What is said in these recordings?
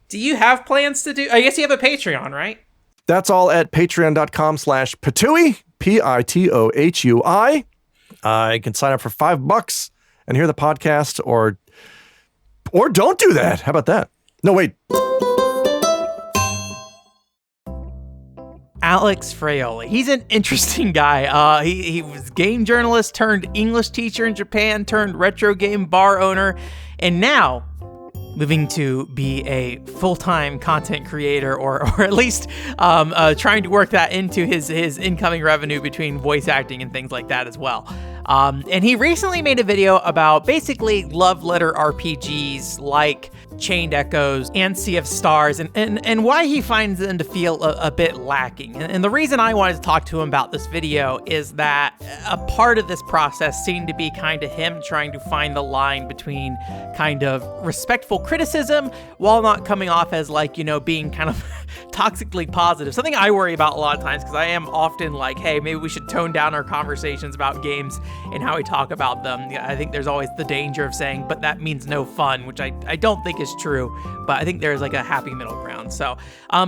Do you have plans to do? I guess you have a Patreon, right? That's all at patreon.com/Pitohui, Pitohui. You can sign up for $5 and hear the podcast, or don't do that. How about that? No, wait. Alex Fraioli. He's an interesting guy. He was game journalist turned English teacher in Japan, turned retro game bar owner, and now moving to be a full-time content creator, or at least trying to work that into his incoming revenue between voice acting and things like that as well. And he recently made a video about basically love letter RPGs like Chained Echoes and Sea of Stars, and why he finds them to feel a bit lacking. And the reason I wanted to talk to him about this video is that a part of this process seemed to be kind of him trying to find the line between kind of respectful criticism while not coming off as like, being kind of toxically positive. Something I worry about a lot of times, because I am often like, hey, maybe we should tone down our conversations about games and how we talk about them. I think there's always the danger of saying, but that means no fun, which I don't think is true, but I think there's like a happy middle ground. So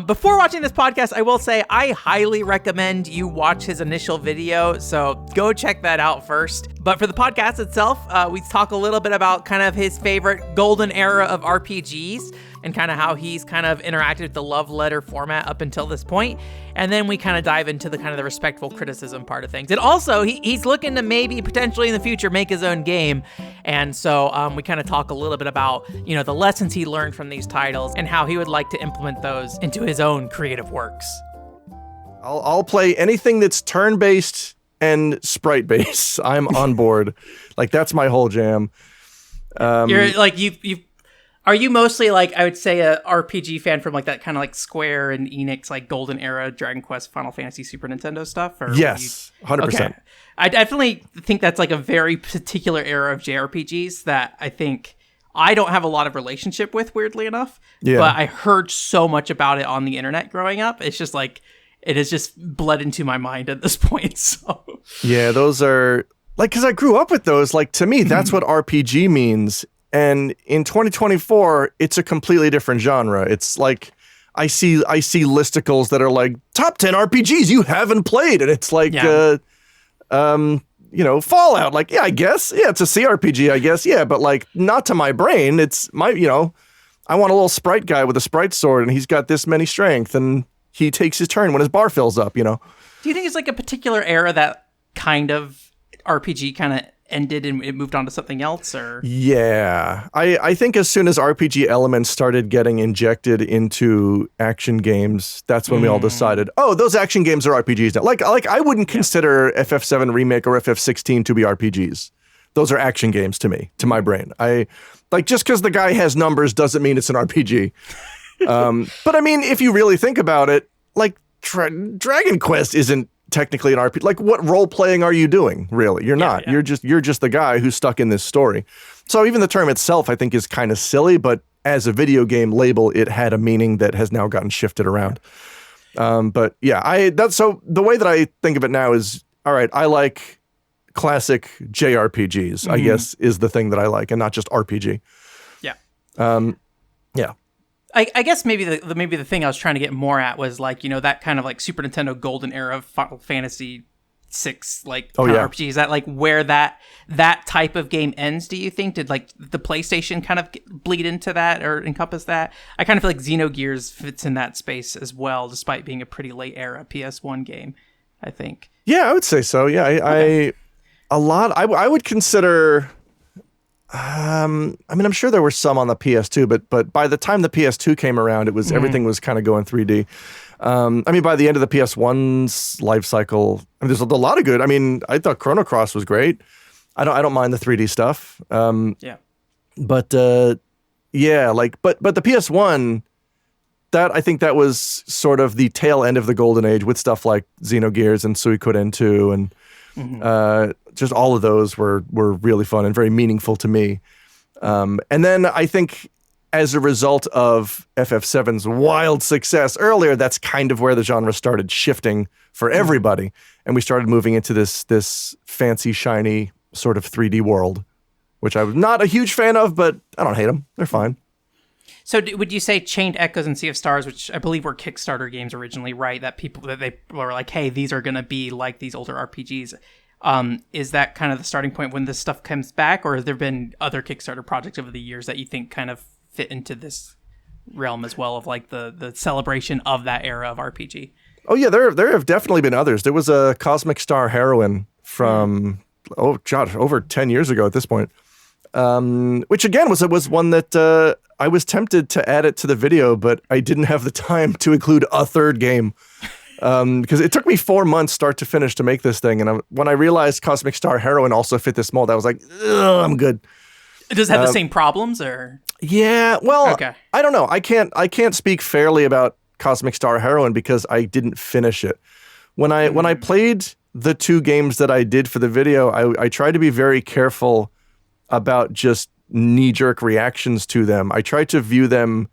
before watching this podcast, I will say I highly recommend you watch his initial video, so go check that out first. But for the podcast itself, we talk a little bit about kind of his favorite golden era of RPGs and kind of how he's kind of interacted with the love letter format up until this point. And then we kind of dive into the kind of the respectful criticism part of things. And also, he's looking to maybe potentially in the future make his own game. And so we kind of talk a little bit about, the lessons he learned from these titles and how he would like to implement those into his own creative works. I'll play anything that's turn-based and sprite-based. I'm on board. Like, that's my whole jam. You're like, are you mostly like, I would say, a RPG fan from like that kind of like Square and Enix, like golden era Dragon Quest, Final Fantasy, Super Nintendo stuff? Or yes, 100%. Okay. I definitely think that's like a very particular era of JRPGs that I think I don't have a lot of relationship with, weirdly enough. Yeah. But I heard so much about it on the internet growing up. It's just like, it has just bled into my mind at this point. So yeah, those are like, because I grew up with those. Like, to me, that's what RPG means. And in 2024, it's a completely different genre. It's like I see listicles that are like top 10 RPGs you haven't played, and it's like Fallout. Like, yeah, I guess, yeah, it's a CRPG, I guess, yeah, but like not to my brain. It's my, I want a little sprite guy with a sprite sword, and he's got this many strength, and he takes his turn when his bar fills up. Do you think it's like a particular era that kind of RPG kind of ended and it moved on to something else? Or yeah, I think as soon as RPG elements started getting injected into action games, that's when we all decided, oh, those action games are RPGs now. Like I wouldn't consider FF7 Remake or FF16 to be RPGs. Those are action games to me, to my brain. I like, just because the guy has numbers doesn't mean it's an RPG. But I mean, if you really think about it, like Dragon Quest isn't technically an RPG. Like, what role playing are you doing? Really, you're not. Yeah. You're just the guy who's stuck in this story. So even the term itself, I think, is kind of silly. But as a video game label, it had a meaning that has now gotten shifted around. But yeah, so the way that I think of it now is, all right, I like classic JRPGs. I guess is the thing that I like, and not just RPG. Yeah. Yeah. I guess maybe the thing I was trying to get more at was like, that kind of like Super Nintendo golden era of Final Fantasy VI, like RPG. Is that like where that type of game ends, do you think? Did like the PlayStation kind of bleed into that or encompass that? I kind of feel like Xenogears fits in that space as well, despite being a pretty late era PS1 game, I think. Yeah, I would say so. Yeah, I would consider... I mean, I'm sure there were some on the PS2, but by the time the PS2 came around, it was everything was kind of going 3D. I mean, by the end of the PS1's life cycle, I mean, there's a lot of good. I mean, I thought Chrono Cross was great. I don't mind the 3D stuff. But the PS1, I think that was sort of the tail end of the golden age with stuff like Xenogears and Suikoden 2 and just all of those were really fun and very meaningful to me. And then I think as a result of FF7's wild success earlier, that's kind of where the genre started shifting for everybody. And we started moving into this fancy, shiny sort of 3D world, which I was not a huge fan of, but I don't hate them. They're fine. So would you say Chained Echoes and Sea of Stars, which I believe were Kickstarter games originally, right? That they were like, hey, these are going to be like these older RPGs. Is that kind of the starting point when this stuff comes back, or have there been other Kickstarter projects over the years that you think kind of fit into this realm as well of like the celebration of that era of RPG? Oh yeah, there have definitely been others. There was a Cosmic Star Heroine from over 10 years ago at this point, which again was one that I was tempted to add it to the video, but I didn't have the time to include a third game because it took me 4 months start to finish to make this thing, and when I realized Cosmic Star Heroine also fit this mold, I was like, I'm good. Does it have the same problems, or? Yeah, well, okay. I don't know. I can't speak fairly about Cosmic Star Heroine because I didn't finish it. When I played the 2 games that I did for the video, I tried to be very careful about just knee-jerk reactions to them. I tried to view them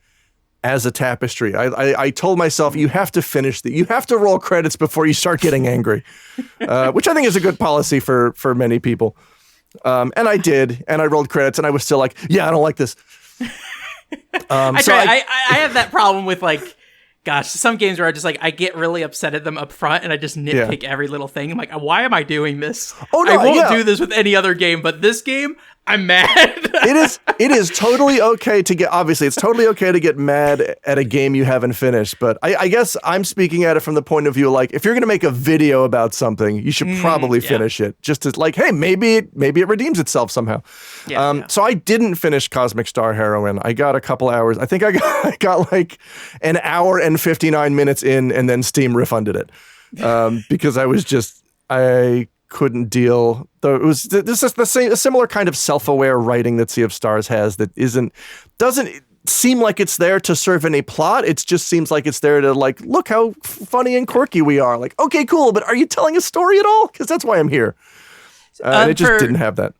as a tapestry. I told myself, you have to finish you have to roll credits before you start getting angry, which I think is a good policy for many people. And I did, and I rolled credits, and I was still like, yeah, I don't like this. I have that problem with like, gosh, some games where I just like, I get really upset at them up front and I just nitpick every little thing. I'm like, why am I doing this? Oh, no, I won't do this with any other game, but this game, I'm mad. It is totally okay to get, obviously, it's totally okay to get mad at a game you haven't finished. But I guess I'm speaking at it from the point of view, like, if you're going to make a video about something, you should probably finish it. Just to like, hey, maybe it redeems itself somehow. So I didn't finish Cosmic Star Heroine. I got a couple hours. I think I got like an hour and 59 minutes in, and then Steam refunded it because I couldn't deal. This is a similar kind of self-aware writing that Sea of Stars has that doesn't seem like it's there to serve any plot. It just seems like it's there to like, look how funny and quirky we are. Like, okay, cool, but are you telling a story at all? Because that's why I'm here. And it just didn't have that.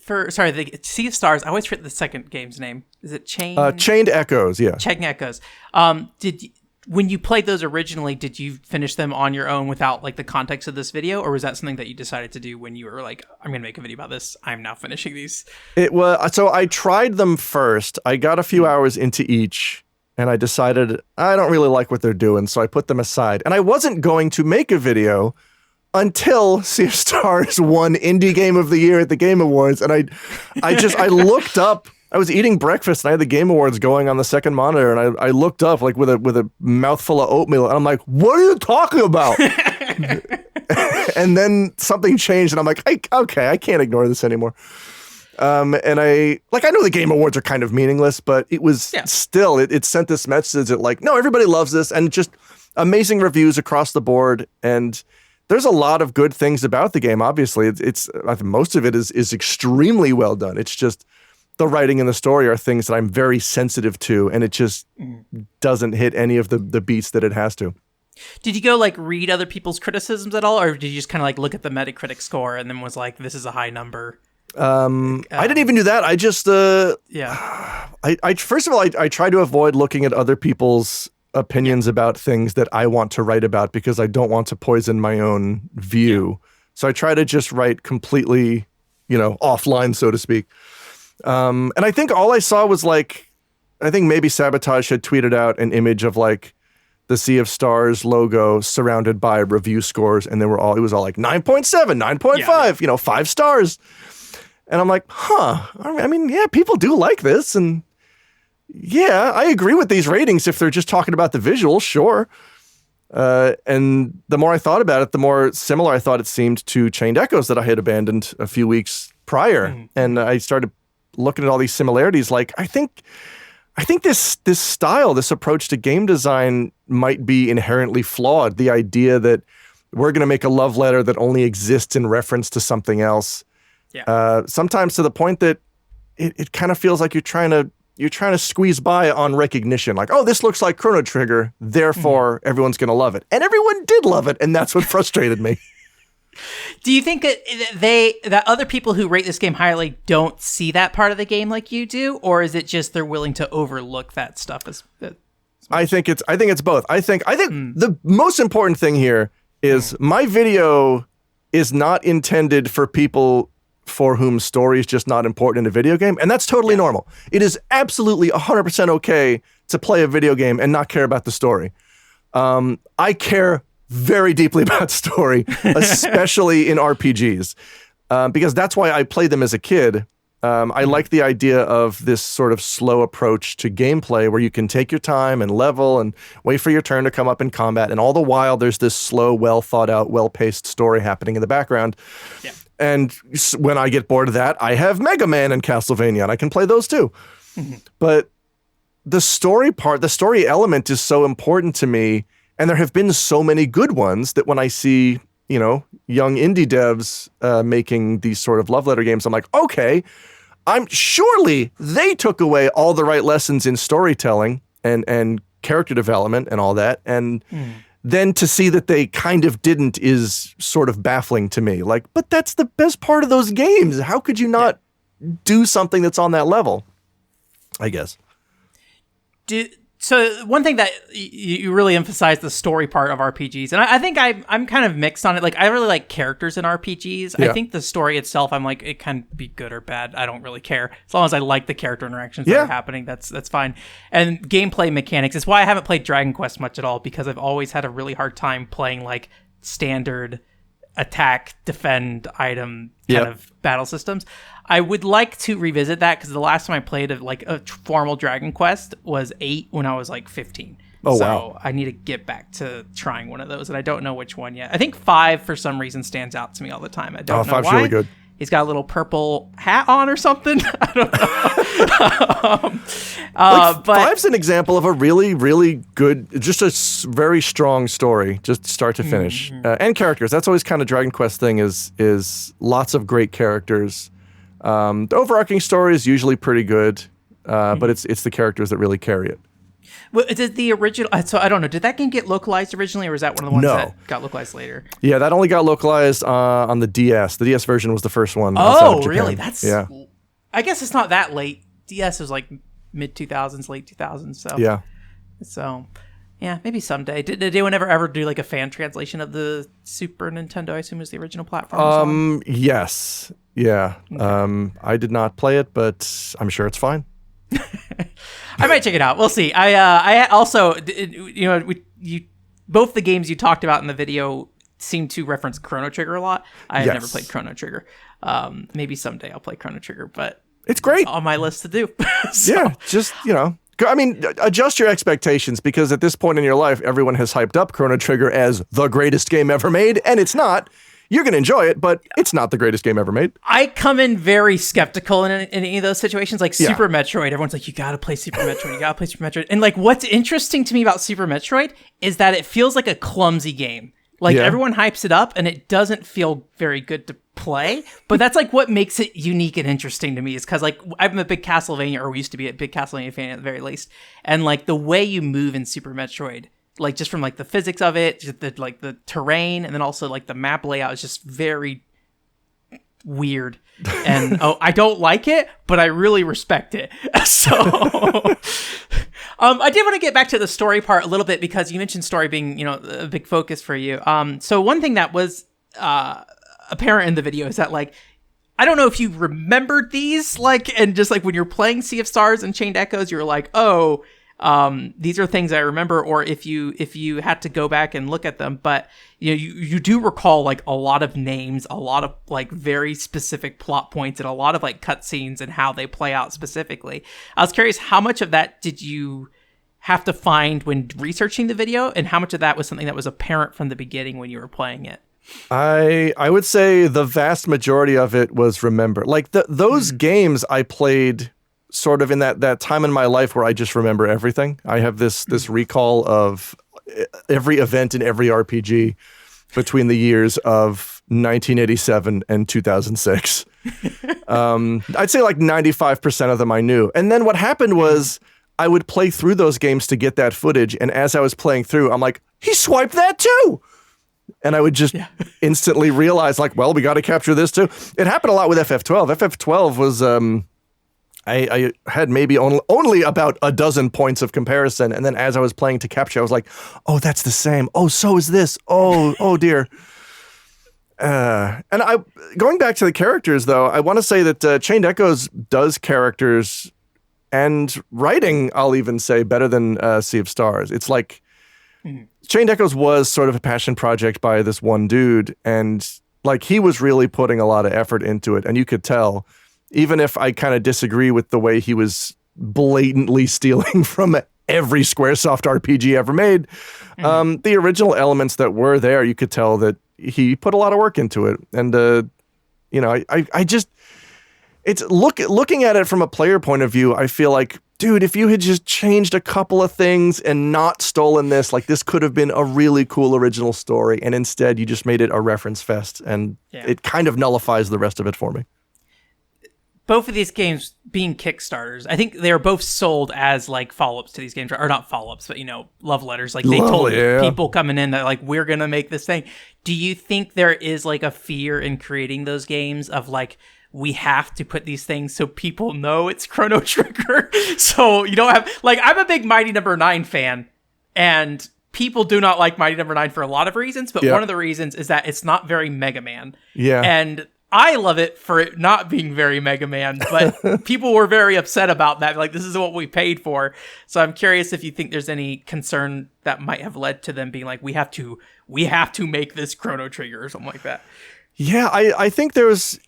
The Sea of Stars, I always forget the second game's name. Is it Chained? Chained Echoes, yeah. Chained Echoes. When you played those originally, did you finish them on your own without like the context of this video, or was that something that you decided to do when you were like, I'm going to make a video about this, I'm now finishing these? It was, so I tried them first. I got a few hours into each, and I decided I don't really like what they're doing, so I put them aside. And I wasn't going to make a video until Sea of Stars won Indie Game of the Year at the Game Awards, and I looked up. I was eating breakfast and I had the Game Awards going on the second monitor, and I looked up like with a mouthful of oatmeal, and I'm like, what are you talking about? And then something changed, and I'm like, okay, I can't ignore this anymore. And I know the Game Awards are kind of meaningless, but it was still, it sent this message that like, no, everybody loves this, and just amazing reviews across the board. And there's a lot of good things about the game. Obviously, I think most of it is extremely well done. It's just the writing and the story are things that I'm very sensitive to, and it just doesn't hit any of the beats that it has to. Did you go like read other people's criticisms at all, or did you just kind of like look at the Metacritic score and then was like, this is a high number? I didn't even do that. I just I first of all, I try to avoid looking at other people's opinions about things that I want to write about because I don't want to poison my own view. So I try to just write completely, offline, so to speak. And I think all I saw was like, I think maybe Sabotage had tweeted out an image of like the Sea of Stars logo surrounded by review scores, and it was all like 9.7, 9.5, 5 stars. And I'm like, I mean, yeah, people do like this, and yeah, I agree with these ratings if they're just talking about the visuals, sure. And the more I thought about it, the more similar I thought it seemed to Chained Echoes that I had abandoned a few weeks prior. Mm-hmm. And I started looking at all these similarities. Like, I think this style, this approach to game design might be inherently flawed. The idea that we're going to make a love letter that only exists in reference to something else. Yeah. Sometimes to the point that it kind of feels like you're trying to squeeze by on recognition. Like, oh, this looks like Chrono Trigger, therefore everyone's going to love it. And everyone did love it, and that's what frustrated me. Do you think that other people who rate this game highly don't see that part of the game like you do, or is it just they're willing to overlook that stuff as I think it's both. I think the most important thing here is my video is not intended for people for whom story is just not important in a video game, and that's totally normal. It is absolutely 100% okay to play a video game and not care about the story. I care very deeply about story, especially in RPGs, because that's why I played them as a kid. I like the idea of this sort of slow approach to gameplay where you can take your time and level and wait for your turn to come up in combat. And all the while, there's this slow, well thought out, well-paced story happening in the background. Yeah. And when I get bored of that, I have Mega Man and Castlevania, and I can play those too. But the story part, the story element is so important to me. And there have been so many good ones that when I see, young indie devs making these sort of love letter games, I'm like, okay, surely they took away all the right lessons in storytelling and character development and all that. And then to see that they kind of didn't is sort of baffling to me. Like, but that's the best part of those games. How could you not do something that's on that level? I guess. So one thing that you really emphasize the story part of RPGs, and I think I'm kind of mixed on it. Like, I really like characters in RPGs. Yeah. I think the story itself, I'm like, it can be good or bad. I don't really care. As long as I like the character interactions that are happening, that's fine. And gameplay mechanics is why I haven't played Dragon Quest much at all, because I've always had a really hard time playing like standard attack, defend, item kind of battle systems. I would like to revisit that because the last time I played a formal Dragon Quest was 8 when I was like 15. Oh, so wow. I need to get back to trying one of those, and I don't know which one yet. I think 5 for some reason stands out to me all the time. I don't know 5's why. Really good. He's got a little purple hat on or something. I don't know. But 5's an example of a really, really good, just a very strong story, just start to finish. And characters. That's always kind of Dragon Quest thing is lots of great characters. The overarching story is usually pretty good, but it's the characters that really carry it. Well, did the original? So I don't know. Did that game get localized originally, or was that one of the ones that got localized later? Yeah, that only got localized on the DS. The DS version was the first one. Oh, really? That's I guess it's not that late. DS was like mid 2000s, late 2000s. So yeah, maybe someday. Did anyone ever do like a fan translation of the Super Nintendo? I assume is the original platform. Yes. Yeah. Okay. I did not play it, but I'm sure it's fine. I might check it out. We'll see. I also, both the games you talked about in the video seem to reference Chrono Trigger a lot. I have never played Chrono Trigger. Maybe someday I'll play Chrono Trigger, but it's great. On my list to do. Yeah, just, I mean, adjust your expectations, because at this point in your life, everyone has hyped up Chrono Trigger as the greatest game ever made, and it's not. You're going to enjoy it, but it's not the greatest game ever made. I come in very skeptical in any of those situations. Like Super Metroid, everyone's like, you got to play Super Metroid. You got to play Super Metroid. And like, what's interesting to me about Super Metroid is that it feels like a clumsy game. Like everyone hypes it up and it doesn't feel very good to play. But that's like what makes it unique and interesting to me, is because like I'm a big Castlevania, or we used to be a big Castlevania fan at the very least. And like the way you move in Super Metroid, like just from like the physics of it, just the terrain, and then also like the map layout is just very weird. And I don't like it, but I really respect it. So I did want to get back to the story part a little bit, because you mentioned story being, a big focus for you. So one thing that was apparent in the video is that like, I don't know if you remembered these, like, and just like when you're playing Sea of Stars and Chained Echoes, you're like, oh, these are things I remember, or if you had to go back and look at them, but you do recall like a lot of names, a lot of like very specific plot points, and a lot of like cutscenes and how they play out specifically. I was curious, how much of that did you have to find when researching the video, and how much of that was something that was apparent from the beginning when you were playing it? I would say the vast majority of it was remember. Like those games I played sort of in that time in my life where I just remember everything. I have this recall of every event in every RPG between the years of 1987 and 2006. I'd say like 95% of them I knew. And then what happened was I would play through those games to get that footage, and as I was playing through, I'm like, he swiped that too! And I would just instantly realize, like, well, we got to capture this too. It happened a lot with FF12. FF12 was... I had maybe only about a dozen points of comparison, and then as I was playing to capture, I was like, "Oh, that's the same. Oh, so is this. Oh dear." And I going back to the characters though, I want to say that Chained Echoes does characters and writing, I'll even say, better than Sea of Stars. It's like Chained Echoes was sort of a passion project by this one dude, and like he was really putting a lot of effort into it, and you could tell, even if I kind of disagree with the way he was blatantly stealing from every Squaresoft RPG ever made, the original elements that were there, you could tell that he put a lot of work into it. And, I just, it's looking at it from a player point of view, I feel like, dude, if you had just changed a couple of things and not stolen this, like this could have been a really cool original story. And instead you just made it a reference fest, and it kind of nullifies the rest of it for me. Both of these games being Kickstarters, I think they were both sold as like follow-ups to these games, or not follow-ups, but love letters. Like they told people coming in that like, we're going to make this thing. Do you think there is like a fear in creating those games of like, we have to put these things so people know it's Chrono Trigger? So you don't have, like, I'm a big Mighty Number 9 fan, and people do not like Mighty Number 9 for a lot of reasons, but one of the reasons is that it's not very Mega Man. Yeah. And I love it for it not being very Mega Man, but people were very upset about that. Like, this is what we paid for. So I'm curious if you think there's any concern that might have led to them being like, we have to make this Chrono Trigger or something like that. Yeah, I think there's,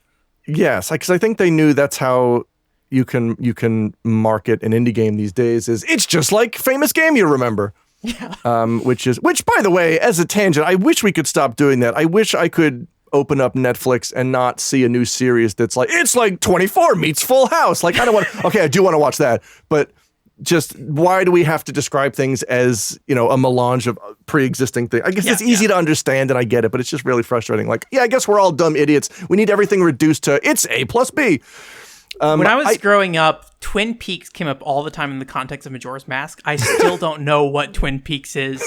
yes, because I think they knew that's how you can market an indie game these days. Is it's just like Famous Game You Remember. Yeah. Which by the way, as a tangent, I wish we could stop doing that. I wish I could open up Netflix and not see a new series that's like, it's like 24 meets Full House. Like, I don't want, okay, I do want to watch that, but just why do we have to describe things as, a melange of pre-existing things? I guess it's easy to understand and I get it, but it's just really frustrating. Like, yeah, I guess we're all dumb idiots. We need everything reduced to it's A plus B. When I was growing up, Twin Peaks came up all the time in the context of Majora's Mask. I still don't know what Twin Peaks is,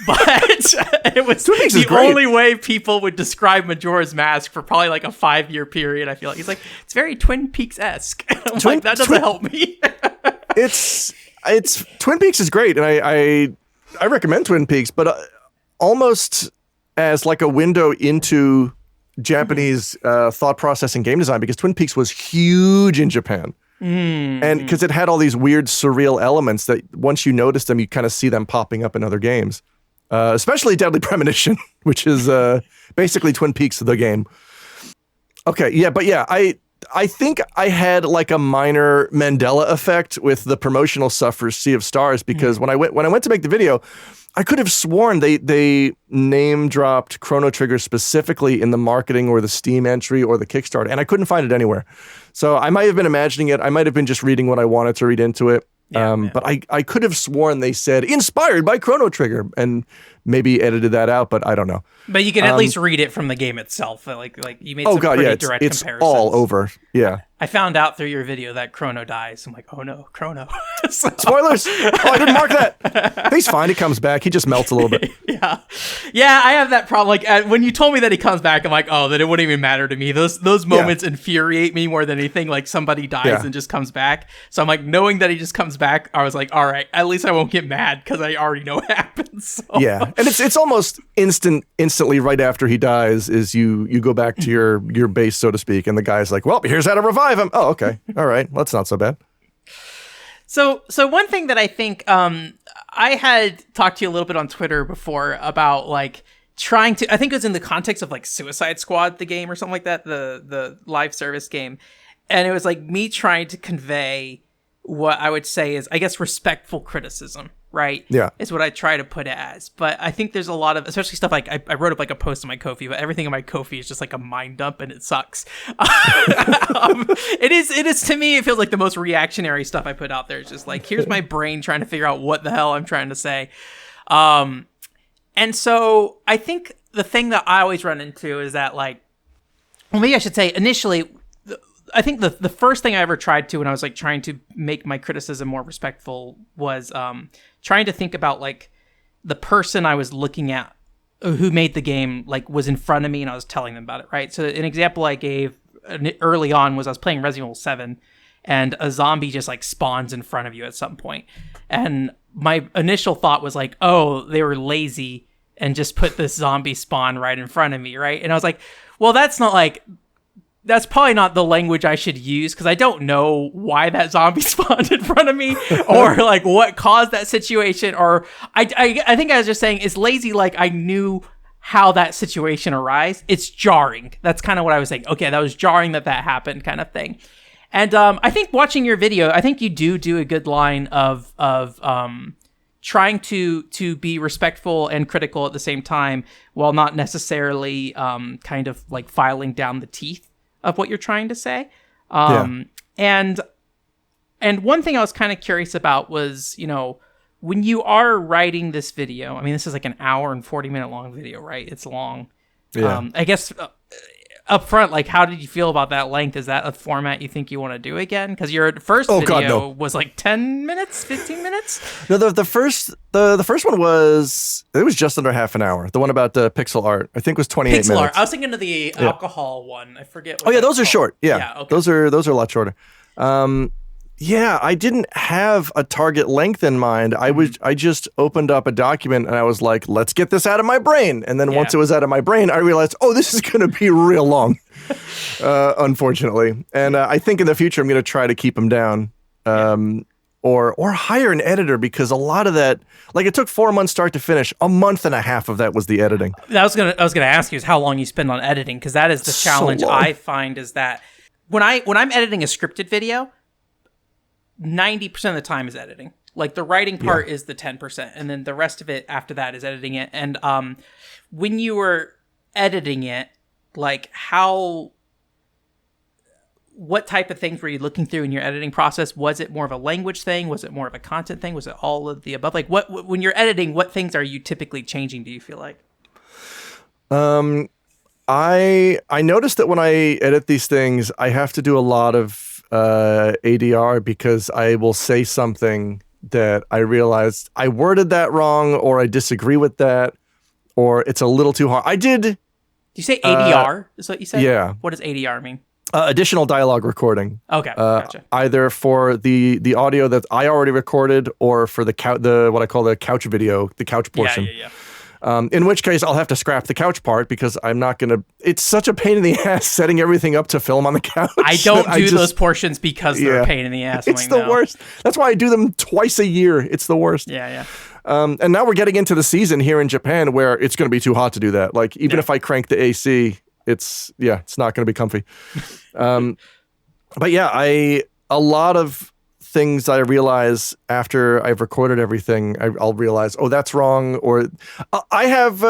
but it was the only way people would describe Majora's Mask for probably like a 5-year period. I feel like he's like, it's very Twin Peaks-esque. I'm like, that doesn't help me. It's Twin Peaks is great, and I recommend Twin Peaks, but almost as like a window into Japanese thought process and game design, because Twin Peaks was huge in Japan. And because it had all these weird surreal elements that once you notice them, you kind of see them popping up in other games, especially Deadly Premonition, which is basically Twin Peaks the game. Okay, yeah, but yeah, I think I had like a minor Mandela effect with the promotional stuff for Sea of Stars, because when I went to make the video, I could have sworn they name dropped Chrono Trigger specifically in the marketing or the Steam entry or the Kickstarter, and I couldn't find it anywhere. So I might have been imagining it. I might have been just reading what I wanted to read into it. But I could have sworn they said inspired by Chrono Trigger and maybe edited that out, but I don't know. But you can at least read it from the game itself. Like you made some pretty direct comparisons. It's all over. Yeah. I found out through your video that Chrono dies. I'm like, oh no, Chrono. Spoilers! Oh, I didn't mark that. He's fine. He comes back. He just melts a little bit. Yeah, I have that problem. Like when you told me that he comes back, I'm like, oh, then it wouldn't even matter to me. Those moments infuriate me more than anything. Like somebody dies and just comes back. So I'm like, knowing that he just comes back, I was like, all right, at least I won't get mad because I already know what happens. So. Yeah, and it's almost instantly right after he dies is you go back to your base, so to speak, and the guy's like, well, here's how to revive him. Oh, okay. All right. Well, that's not so bad. So one thing that I think I had talked to you a little bit on Twitter before about like trying to, I think it was in the context of like Suicide Squad, the game or something like that, the live service game. And it was like me trying to convey what I would say is, I guess, respectful criticism, right? Yeah. Is what I try to put it as. But I think there's a lot of, especially stuff like, I wrote up like a post on my Ko-fi, but everything on my Ko-fi is just like a mind dump and it sucks. It is to me, it feels like the most reactionary stuff I put out there. It's just like, here's my brain trying to figure out what the hell I'm trying to say. And so I think the thing that I always run into is that like, well, maybe I should say initially, I think the first thing I ever tried to when I was like trying to make my criticism more respectful was trying to think about like the person I was looking at who made the game like was in front of me and I was telling them about it, right? So an example I gave early on was I was playing Resident Evil 7 and a zombie just like spawns in front of you at some point. And my initial thought was like, oh, they were lazy and just put this zombie spawn right in front of me, right? And I was like, well, that's probably not the language I should use, because I don't know why that zombie spawned in front of me or like what caused that situation. Or I think I was just saying it's lazy. Like I knew how that situation arose. It's jarring. That's kind of what I was saying. Okay, that was jarring that happened, kind of thing. And I think watching your video, I think you do a good line of trying to be respectful and critical at the same time, while not necessarily kind of like filing down the teeth of what you're trying to say. And one thing I was kind of curious about was, when you are writing this video, I mean, this is like an hour and 40-minute long video, right? It's long. Yeah. I guess up front, like, how did you feel about that length? Is that a format you think you want to do again? Because your first video was like 10 minutes, 15 minutes? No, the first one was just under half an hour. The one about the pixel art, I think, was 28 minutes. Pixel art. I was thinking of the alcohol one. I forget what those are short. Yeah. Okay. Those are a lot shorter. Yeah, I didn't have a target length in mind. I just opened up a document and I was like, let's get this out of my brain. And then once it was out of my brain, I realized, this is going to be real long, unfortunately. And I think in the future, I'm going to try to keep them down or hire an editor, because a lot of that, like, it took 4 months start to finish. A month and a half of that was the editing. I was gonna ask you is how long you spend on editing, because that is the challenge I find, is that when I'm editing a scripted video, 90% of the time is editing. Like the writing part is the 10%, and then the rest of it after that is editing it. And when you were editing it, like what type of things were you looking through in your editing process? Was it more of a language thing? Was it more of a content thing? Was it all of the above? Like when you're editing, what things are you typically changing, do you feel like? I noticed that when I edit these things, I have to do a lot of ADR, because I will say something that I realized I worded that wrong, or I disagree with that, or it's a little too hard. Did you say ADR? Is what you said? Yeah. What does ADR mean? Additional dialogue recording. Okay, gotcha. Either for the audio that I already recorded, or for the what I call the couch video, the couch portion. Yeah. In which case, I'll have to scrap the couch part, because I'm not going to... It's such a pain in the ass setting everything up to film on the couch. I don't do those portions because they're a pain in the ass. It's the worst. That's why I do them twice a year. It's the worst. Yeah. And now we're getting into the season here in Japan where it's going to be too hot to do that. Like, even if I crank the AC, it's not going to be comfy. But yeah, a lot of things I realize after I've recorded everything, I'll realize, that's wrong. Or I have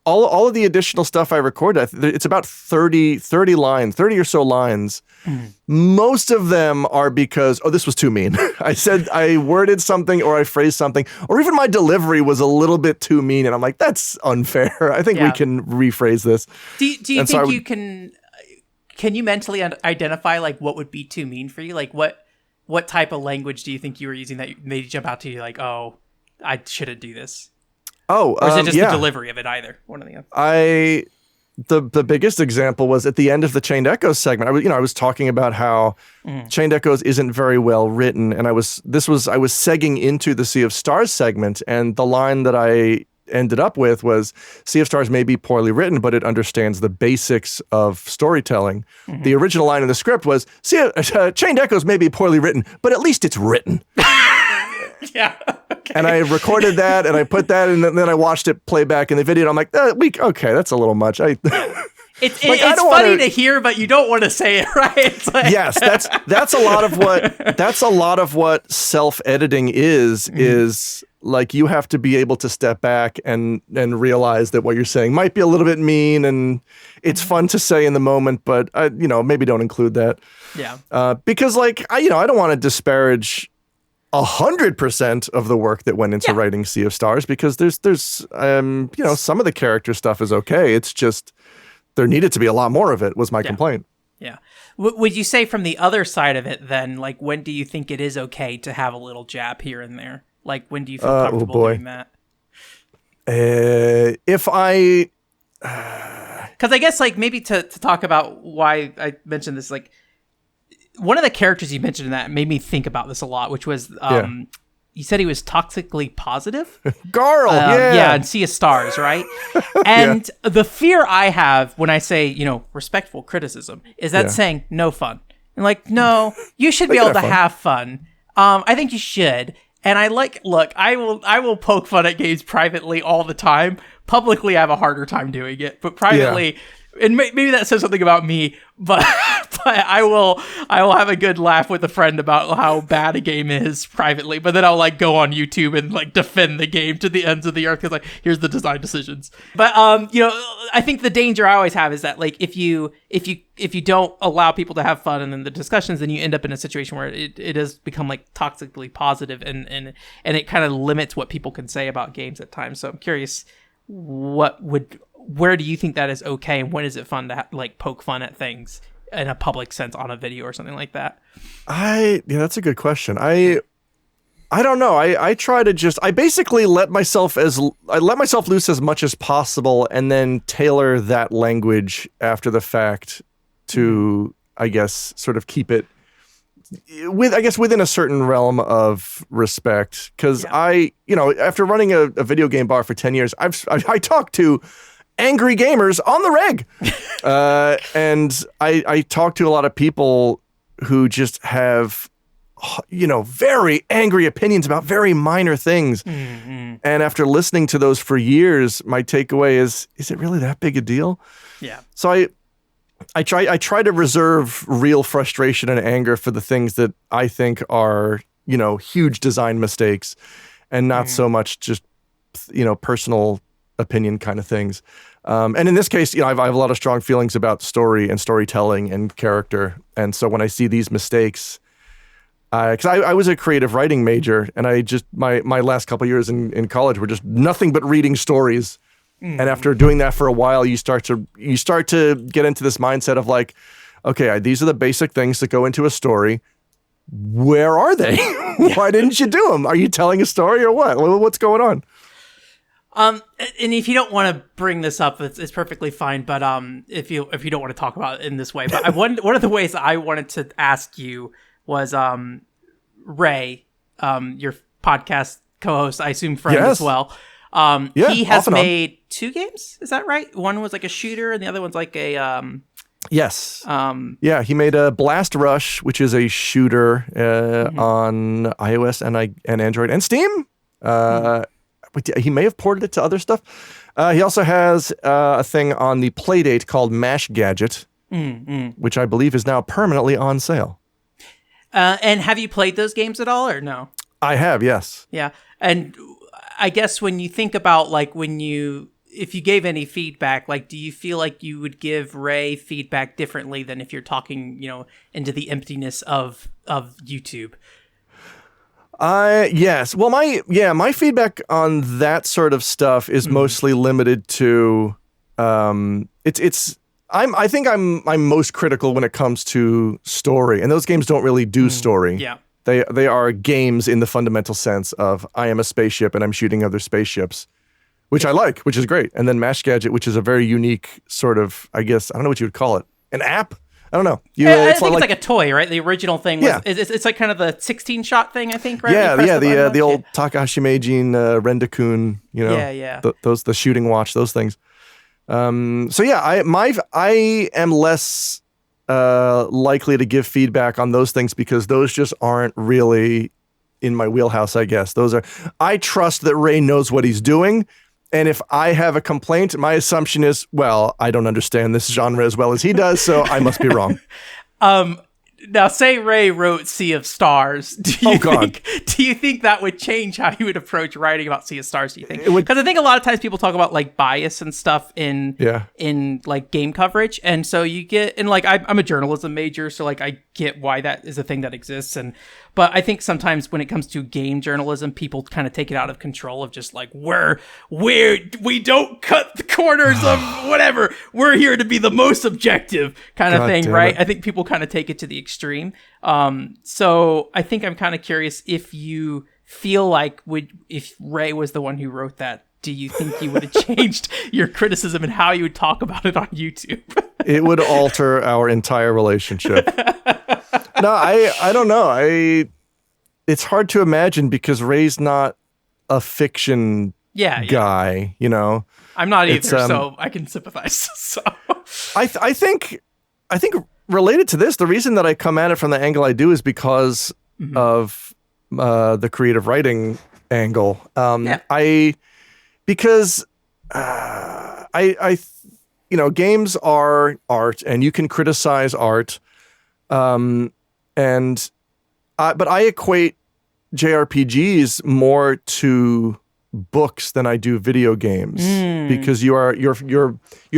all of the additional stuff I recorded. It's about 30 or so lines. Most of them are because, this was too mean. I worded something, or I phrased something, or even my delivery was a little bit too mean. And I'm like, that's unfair. I think we can rephrase this. Do you think you can you mentally identify like what would be too mean for you? Like what type of language do you think you were using that made you jump out to you like, I shouldn't do this? Or is it just the delivery of it either? One or the other. The biggest example was at the end of the Chained Echoes segment. I was talking about how Chained Echoes isn't very well written, and I was segging into the Sea of Stars segment, and the line that I ended up with was, Sea of Stars may be poorly written, but it understands the basics of storytelling. The original line in the script was, Chained Echoes may be poorly written, but at least it's written. Yeah. Okay. And I recorded that, and I put that, and then I watched it play back in the video, and I'm like, okay, that's a little much. It's funny to hear, but you don't want to say it, right? It's like... Yes, that's a lot of what self-editing is like, you have to be able to step back and realize that what you're saying might be a little bit mean, and it's fun to say in the moment, but maybe don't include that. Yeah. Because like I don't want to disparage 100% of the work that went into writing Sea of Stars, because there's some of the character stuff is okay. It's just there needed to be a lot more of it, was my complaint. Yeah. Would you say from the other side of it then, like, when do you think it is okay to have a little jab here and there? Like, when do you feel comfortable doing that? If I... Because I guess, like, maybe to talk about why I mentioned this, like, one of the characters you mentioned in that made me think about this a lot, which was you said he was toxically positive? Garl, yeah. Yeah, and Sea of Stars, right? And the fear I have when I say, respectful criticism is that saying no fun. And like, no, you should be able to have fun. I think you should. And I will poke fun at games privately all the time. Publicly, I have a harder time doing it, but privately, and maybe that says something about me, but I will have a good laugh with a friend about how bad a game is privately, but then I'll like go on YouTube and like defend the game to the ends of the earth because like, here's the design decisions. But I think the danger I always have is that like if you don't allow people to have fun and then the discussions, then you end up in a situation where it has become like toxically positive and it kind of limits what people can say about games at times. So I'm curious, where do you think that is okay, and when is it fun to like poke fun at things in a public sense on a video or something like that? That's a good question. I don't know. I try to I basically let myself loose as much as possible and then tailor that language after the fact to, I guess, sort of keep it within a certain realm of respect. Because after running a video game bar for 10 years, I talked to angry gamers on the reg. And I talk to a lot of people who just have, very angry opinions about very minor things. Mm-hmm. And after listening to those for years, my takeaway is it really that big a deal? Yeah. So I try to reserve real frustration and anger for the things that I think are, huge design mistakes and not so much just, personal opinion kind of things. And in this case, I have a lot of strong feelings about story and storytelling and character. And so when I see these mistakes, because I was a creative writing major, and I just my last couple of years in college were just nothing but reading stories. And after doing that for a while, you start to get into this mindset of like, okay, these are the basic things that go into a story. Where are they? Why didn't you do them? Are you telling a story or what? What's going on? And if you don't want to bring this up, it's perfectly fine. But if you don't want to talk about it in this way, but one of the ways I wanted to ask you was Ray, your podcast co-host, I assume friend as well. He has made 2 games. Is that right? One was like a shooter, and the other one's like a Yes. He made a Blast Rush, which is a shooter on iOS and Android and Steam. He may have ported it to other stuff. He also has a thing on the Playdate called Mash Gadget, which I believe is now permanently on sale. And have you played those games at all, or no? I have, yes. Yeah, and I guess when you think about like if you gave any feedback, like do you feel like you would give Ray feedback differently than if you're talking, into the emptiness of YouTube? Yes. Well, my feedback on that sort of stuff is mostly limited to I think I'm most critical when it comes to story, and those games don't really do story. Yeah. They are games in the fundamental sense of I am a spaceship and I'm shooting other spaceships, which I like, which is great. And then Mash Gadget, which is a very unique sort of, I guess, I don't know what you would call it, an app? I don't know. I think it's like a toy, right? The original thing was, it's like kind of the 16-shot thing, I think, right? Yeah, the old Takahashi Meijin, Rendakun, the shooting watch, those things. I am less likely to give feedback on those things because those just aren't really in my wheelhouse, I guess. I trust that Ray knows what he's doing. And if I have a complaint, my assumption is, well, I don't understand this genre as well as he does, so I must be wrong. Now, say Ray wrote Sea of Stars. Do you think that would change how you would approach writing about Sea of Stars? Do you think? Because I think a lot of times people talk about like bias and stuff in like game coverage, and so you get I'm a journalism major, so like I get why that is a thing that exists, but I think sometimes when it comes to game journalism, people kind of take it out of control of just like we don't cut the corners of whatever. We're here to be the most objective kind of thing, right? I think people kind of take it to the extreme. So I think I'm kind of curious if you feel like if Ray was the one who wrote that, do you think you would have changed your criticism and how you would talk about it on YouTube? It would alter our entire relationship. No, I don't know. it's hard to imagine because Ray's not a fiction guy, you know. I'm not either, so I can sympathize. So I think related to this, the reason that I come at it from the angle I do is because of the creative writing angle. Games are art, and you can criticize art, but I equate JRPGs more to books than I do video games because you're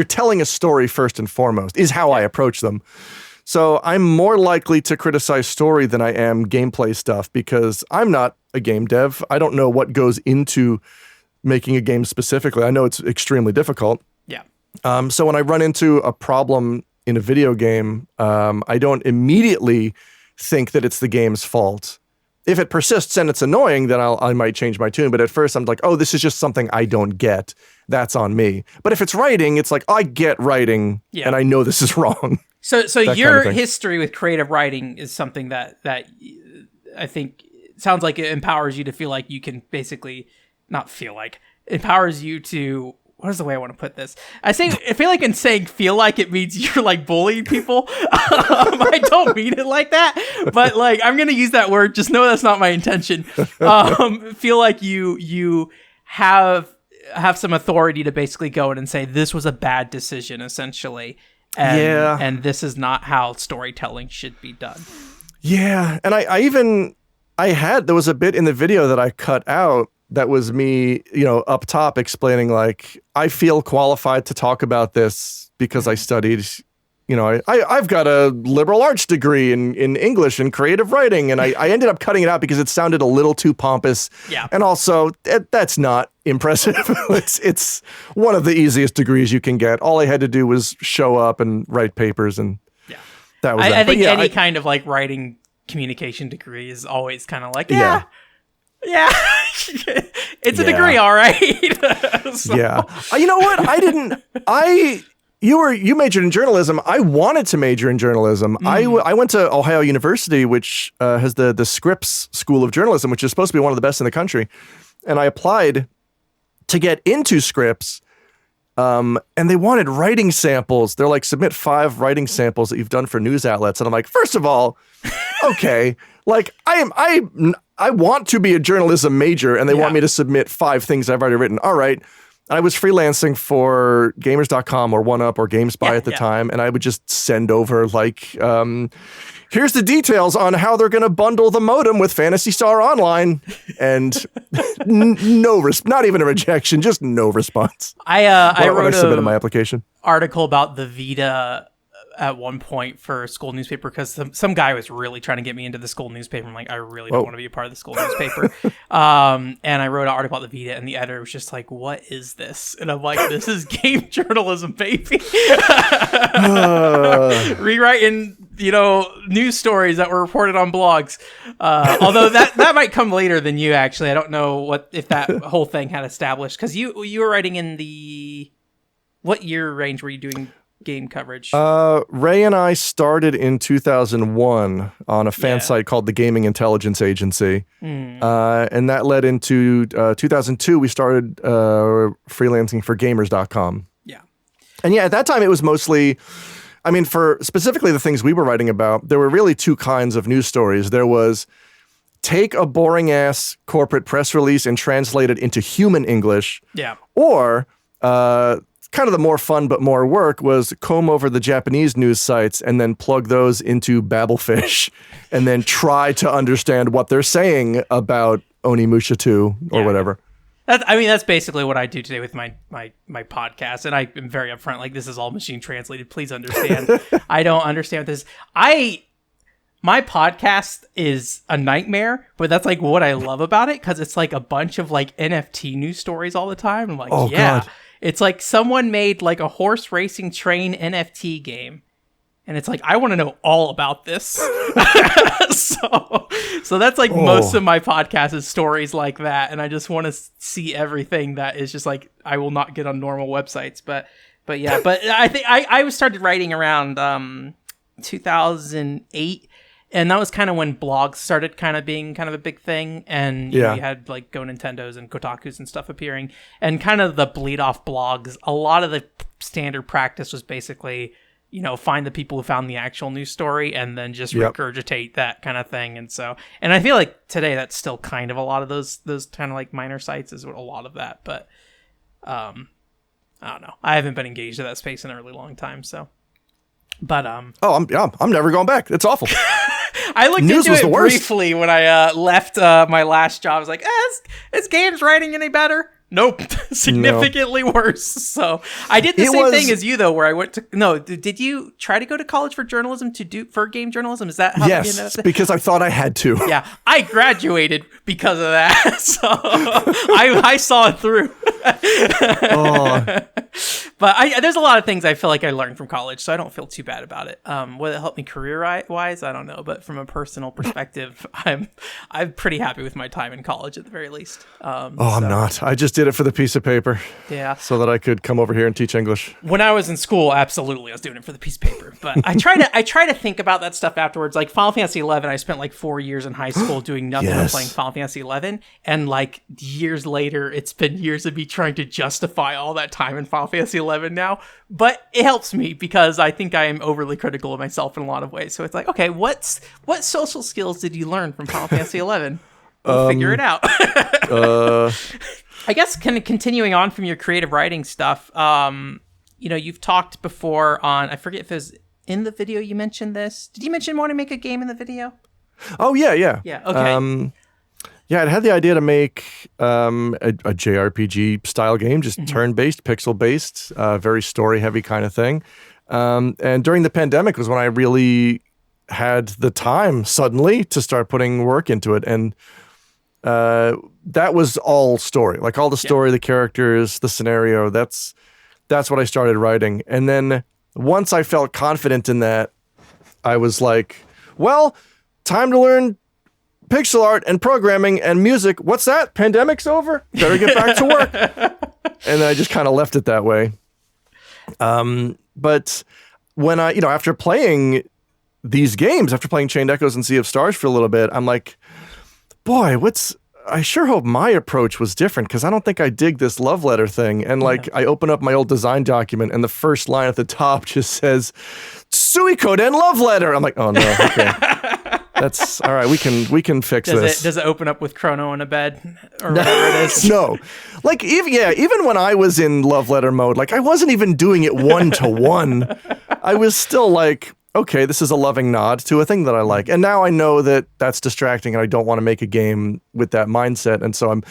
telling a story first and foremost is how I approach them. So I'm more likely to criticize story than I am gameplay stuff because I'm not a game dev. I don't know what goes into making a game specifically. I know it's extremely difficult. Yeah. So when I run into a problem in a video game, I don't immediately think that it's the game's fault. If it persists and it's annoying, then I might change my tune. But at first I'm like, oh, this is just something I don't get. That's on me. But if it's writing, it's like, I get writing and I know this is wrong. So your history with creative writing is something that I think sounds like it empowers you to feel like you can basically not feel like empowers you to. What is the way I want to put this? I feel like in saying feel like it means you're like bullying people. I don't mean it like that, but like I'm going to use that word. Just know that's not my intention. Feel like you have some authority to basically go in and say this was a bad decision essentially. And this is not how storytelling should be done. Yeah. And there was a bit in the video that I cut out that was me, up top explaining like, I feel qualified to talk about this because I studied, I've got a liberal arts degree in English and creative writing. And I ended up cutting it out because it sounded a little too pompous. Yeah. And also that's not impressive. It's one of the easiest degrees you can get. All I had to do was show up and write papers and that was that. I think any kind of like writing communication degree is always kind of like, yeah. It's a degree, all right. So. Yeah. You know what? You majored in journalism. I wanted to major in journalism. I went to Ohio University, which has the Scripps School of Journalism, which is supposed to be one of the best in the country. And I applied to get into Scripps. And they wanted writing samples. They're like, submit 5 writing samples that you've done for news outlets. And I'm like, first of all, okay, like I want to be a journalism major and they want me to submit 5 things I've already written. All right. I was freelancing for gamers.com or 1UP or GameSpy at the time. And I would just send over like, here's the details on how they're going to bundle the modem with Phantasy Star Online. And not even a rejection, just no response. I wrote I submitted my application. Article about the Vita at one point for a school newspaper because some guy was really trying to get me into the school newspaper. I'm like, I really don't want to be a part of the school newspaper. And I wrote an article about the Vita and the editor was just like, what is this? And I'm like, this is game journalism, baby. Rewriting, news stories that were reported on blogs. Although that might come later than you, actually. I don't know if that whole thing had established because you were writing in what year range were you doing game coverage? Ray and I started in 2001 on a fan site called the Gaming Intelligence Agency. And that led into 2002, we started freelancing for gamers.com. Yeah. And at that time it was mostly, for specifically the things we were writing about, there were really 2 kinds of news stories. There was take a boring ass corporate press release and translate it into human English. Yeah. Or, kind of the more fun but more work was comb over the Japanese news sites and then plug those into Babelfish and then try to understand what they're saying about Onimusha 2 or whatever. That's basically what I do today with my podcast, and I am very upfront. Like, this is all machine translated. Please understand. I don't understand this. My podcast is a nightmare, but that's like what I love about it because it's like a bunch of like NFT news stories all the time. I'm like, God. It's like someone made like a horse racing train NFT game. And it's like, I want to know all about this. So that's like most of my podcast is stories like that. And I just want to see everything that is just like, I will not get on normal websites. But I think I started writing around 2008. And that was kind of when blogs started kind of being kind of a big thing. And you know, you had like Go Nintendos and Kotakus and stuff appearing. And kind of the bleed off blogs, a lot of the standard practice was basically, you know, find the people who found the actual news story and then just regurgitate that kind of thing. And so, and I feel like today that's still kind of a lot of those kind of like minor sites is a lot of that. But I don't know. I haven't been engaged in that space in a really long time. So, but I'm never going back. It's awful. I looked into it briefly when I left my last job. I was like, is games writing any better? Nope. Significantly worse. So I did the same thing as you, though, where I went to... No, did you try to go to college for journalism for game journalism? Is that how... Yes, because I thought I had to. Yeah, I graduated because of that. So I saw it through. But there's a lot of things I feel like I learned from college, so I don't feel too bad about it. Will it help me career-wise? I don't know. But from a personal perspective, I'm pretty happy with my time in college at the very least. I'm not. I just did it for the piece of paper. Yeah. So that I could come over here and teach English. When I was in school, absolutely, I was doing it for the piece of paper. But I try to think about that stuff afterwards. Like Final Fantasy 11, I spent like 4 years in high school doing nothing but playing Final Fantasy 11, and like years later, it's been years of me trying to justify all that time in Final Fantasy 11 now. But it helps me because I think I am overly critical of myself in a lot of ways. So it's like, okay, what social skills did you learn from Final Fantasy 11? We'll figure it out. I guess kind of continuing on from your creative writing stuff, you know, you've talked before on, I forget if it was in the video you mentioned this. Did you mention wanting to make a game in the video? Oh, yeah. Yeah, okay. I had the idea to make a JRPG style game, just turn-based, pixel-based, very story-heavy kind of thing. And during the pandemic was when I really had the time suddenly to start putting work into it. And that was all story, like all the story, the characters, the scenario. That's what I started writing. And then once I felt confident in that, I was like, well, time to learn pixel art and programming and music. What's that? Pandemic's over? Better get back to work. And then I just kind of left it that way. But when I, after playing these games, after playing Chained Echoes and Sea of Stars for a little bit, I'm like, boy, I sure hope my approach was different, because I don't think I dig this love letter thing. And I open up my old design document and the first line at the top just says, Suikoden love letter. I'm like, oh no, okay. That's all right. We can fix this. Does it open up with Chrono in a bed or whatever it is? No, even when I was in love letter mode, I wasn't even doing it 1-to-1. I was still like, okay, this is a loving nod to a thing that I like. And now I know that that's distracting and I don't want to make a game with that mindset. And so I'm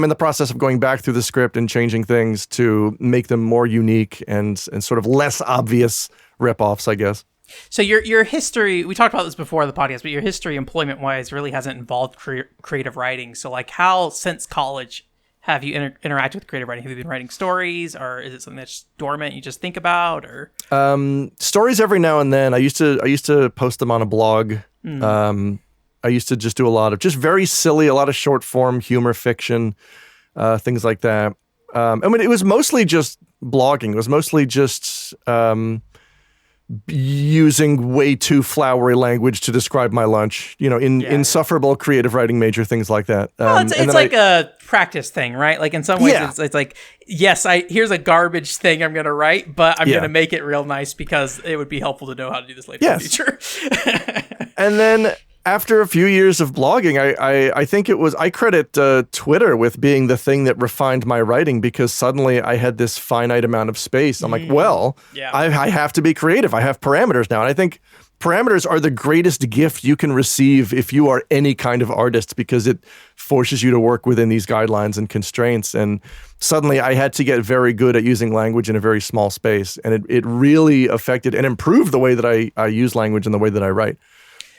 in the process of going back through the script and changing things to make them more unique and sort of less obvious ripoffs, I guess. So your history, we talked about this before the podcast, but your history employment-wise really hasn't involved creative writing. So how, since college, have you interacted with creative writing? Have you been writing stories, or is it something that's dormant you just think about? Or stories every now and then. I used to post them on a blog. I used to just do a lot of just very silly, a lot of short form humor fiction, things like that. It was mostly just blogging. It was mostly just using way too flowery language to describe my lunch, insufferable creative writing major, things like that. It's like a practice thing, right? Like in some ways it's like, yes, here's a garbage thing I'm going to write, but I'm going to make it real nice because it would be helpful to know how to do this later in the future. And then after a few years of blogging, I think I credit Twitter with being the thing that refined my writing, because suddenly I had this finite amount of space. I'm like, I have to be creative. I have parameters now. And I think parameters are the greatest gift you can receive if you are any kind of artist, because it forces you to work within these guidelines and constraints. And suddenly I had to get very good at using language in a very small space. And it really affected and improved the way that I use language and the way that I write.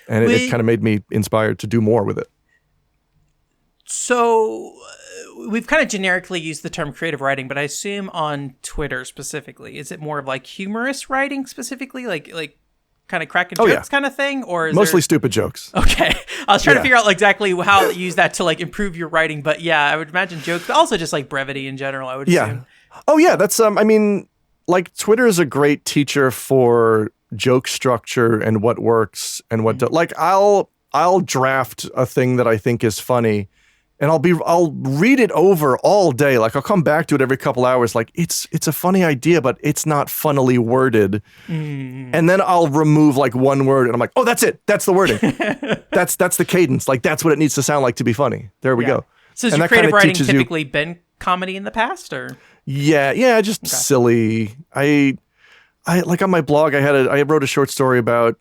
And it kind of made me inspired to do more with it. So we've kind of generically used the term creative writing, but I assume on Twitter specifically, is it more of like humorous writing specifically, like kind of cracking jokes kind of thing, or is mostly stupid jokes? Okay, I was trying to figure out exactly how to use that to improve your writing, but I would imagine jokes, but also just brevity in general. I would assume. Oh yeah, that's Twitter is a great teacher for joke structure and what works and what like I'll draft a thing that I think is funny, and I'll read it over all day. Like I'll come back to it every couple hours. Like it's a funny idea, but it's not funnily worded. And then I'll remove like one word, and I'm like, oh, that's it. That's the wording. that's the cadence. Like that's what it needs to sound like to be funny. There we go. So has your creative writing typically been comedy in the past, or? Yeah, just silly. I like on my blog, I wrote a short story about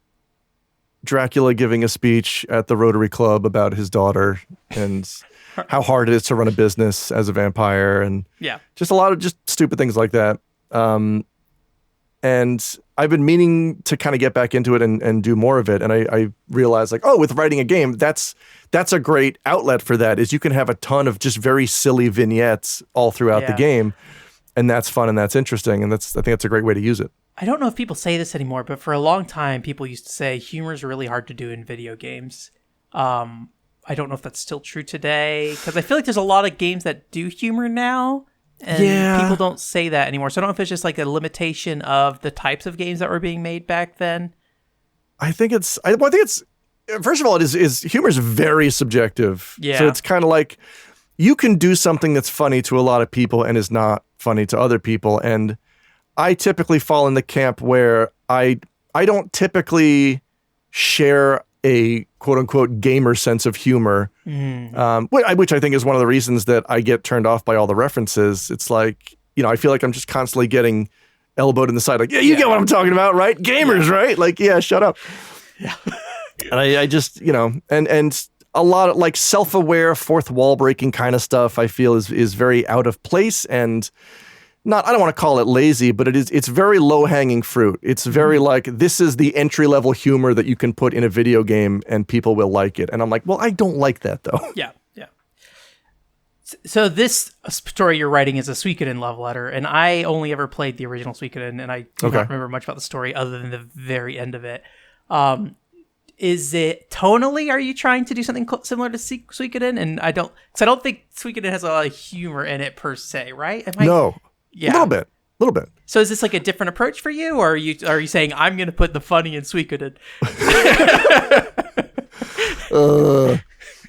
Dracula giving a speech at the Rotary Club about his daughter and how hard it is to run a business as a vampire, and just a lot of just stupid things like that. And I've been meaning to kind of get back into it and do more of it. And I realized like, oh, with writing a game, that's a great outlet for that, is you can have a ton of just very silly vignettes all throughout the game. And that's fun and that's interesting. And I think that's a great way to use it. I don't know if people say this anymore, but for a long time, people used to say humor is really hard to do in video games. I don't know if that's still true today, because I feel like there's a lot of games that do humor now. And people don't say that anymore. So I don't know if it's just like a limitation of the types of games that were being made back then. I think it's first of all, humor is very subjective. Yeah. So it's kind of like you can do something that's funny to a lot of people and is not funny to other people. And I typically fall in the camp where I don't typically share a quote unquote gamer sense of humor, which I think is one of the reasons that I get turned off by all the references. It's like, I feel like I'm just constantly getting elbowed in the side. Like, you get what I'm talking about, right? Gamers, right? Like, shut up. Yeah. And I just, and a lot of like self-aware, fourth wall breaking kind of stuff I feel is very out of place, and I don't want to call it lazy, but it's very low-hanging fruit. It's very like, this is the entry-level humor that you can put in a video game and people will like it. And I'm like, well, I don't like that though. Yeah. So this story you're writing is a Suikoden love letter, and I only ever played the original Suikoden, and I do not remember much about the story other than the very end of it. Is it tonally, are you trying to do something similar to Suikoden? And I don't think Suikoden has a lot of humor in it per se, right? No. Yeah. A little bit. So is this like a different approach for you, or are you saying I'm going to put the funny in Suikoden?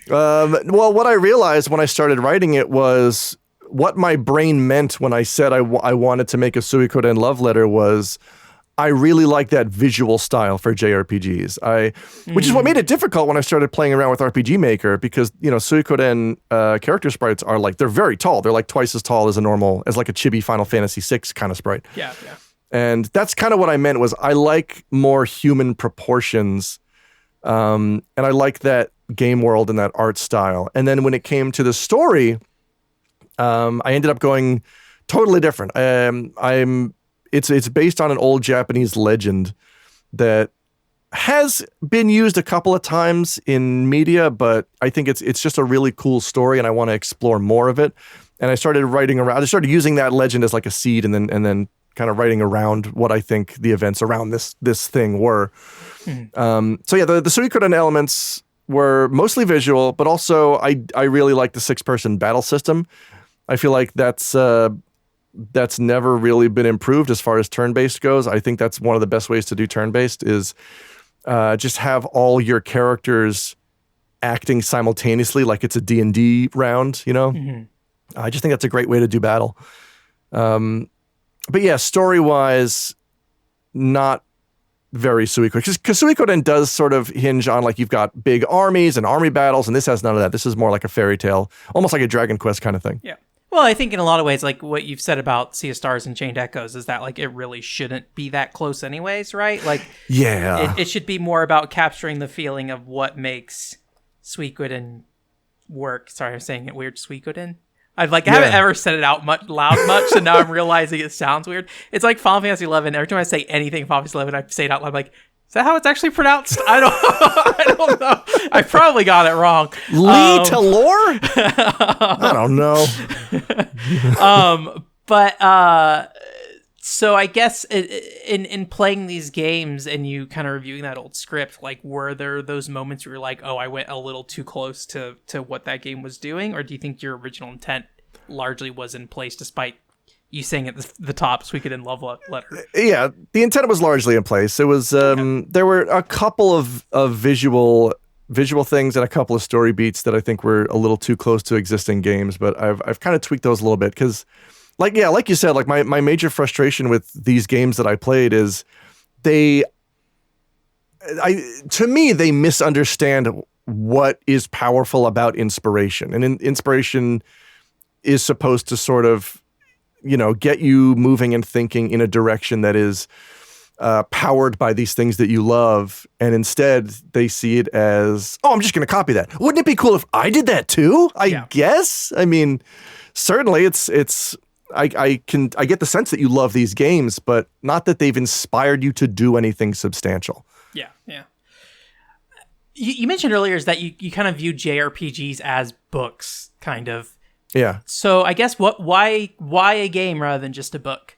Well, what I realized when I started writing it was what my brain meant when I said I wanted to make a Suikoden love letter was I really like that visual style for JRPGs. Which is what made it difficult when I started playing around with RPG Maker, because, Suikoden character sprites are like, they're very tall. They're like twice as tall as like a chibi Final Fantasy VI kind of sprite. Yeah. And that's kind of what I meant was I like more human proportions. And I like that game world and that art style. And then when it came to the story, I ended up going totally different. It's based on an old Japanese legend that has been used a couple of times in media, but I think it's just a really cool story, and I want to explore more of it. And I started using that legend as like a seed, and then kind of writing around what I think the events around this thing were. The Suikoden elements were mostly visual, but also I really like the 6-person battle system. I feel like that's never really been improved as far as turn-based goes. I think that's one of the best ways to do turn-based is just have all your characters acting simultaneously like it's a D&D round, I just think that's a great way to do battle. But yeah, story-wise, not very Suikoden. Because Suikoden does sort of hinge on like you've got big armies and army battles, and this has none of that. This is more like a fairy tale, almost like a Dragon Quest kind of thing. Yeah. Well, I think in a lot of ways, like what you've said about Sea of Stars and Chained Echoes is that like it really shouldn't be that close anyways, right? Like, it should be more about capturing the feeling of what makes Suikoden work. Sorry, I'm saying it weird, Suikoden. I haven't ever said it out loud much, so now I'm realizing it sounds weird. It's like Final Fantasy 11. Every time I say anything Final Fantasy 11, I say it out loud. I'm like, is that how it's actually pronounced? I don't know. I probably got it wrong. Lee Talor? I don't know. So I guess in playing these games and you kind of reviewing that old script, like, were there those moments where you're like, oh, I went a little too close to what that game was doing? Or do you think your original intent largely was in place despite, you saying at the top, so we could end love letter. Yeah, the intent was largely in place. It was there were a couple of visual things and a couple of story beats that I think were a little too close to existing games, but I've kind of tweaked those a little bit because, like you said, like my major frustration with these games that I played is to me they misunderstand what is powerful about inspiration, and inspiration is supposed to sort of, get you moving and thinking in a direction that is powered by these things that you love. And instead they see it as, oh, I'm just going to copy that. Wouldn't it be cool if I did that too? I guess. I mean, certainly I get the sense that you love these games, but not that they've inspired you to do anything substantial. Yeah. Yeah. You mentioned earlier is that you kind of view JRPGs as books, kind of. Yeah. So I guess why a game rather than just a book?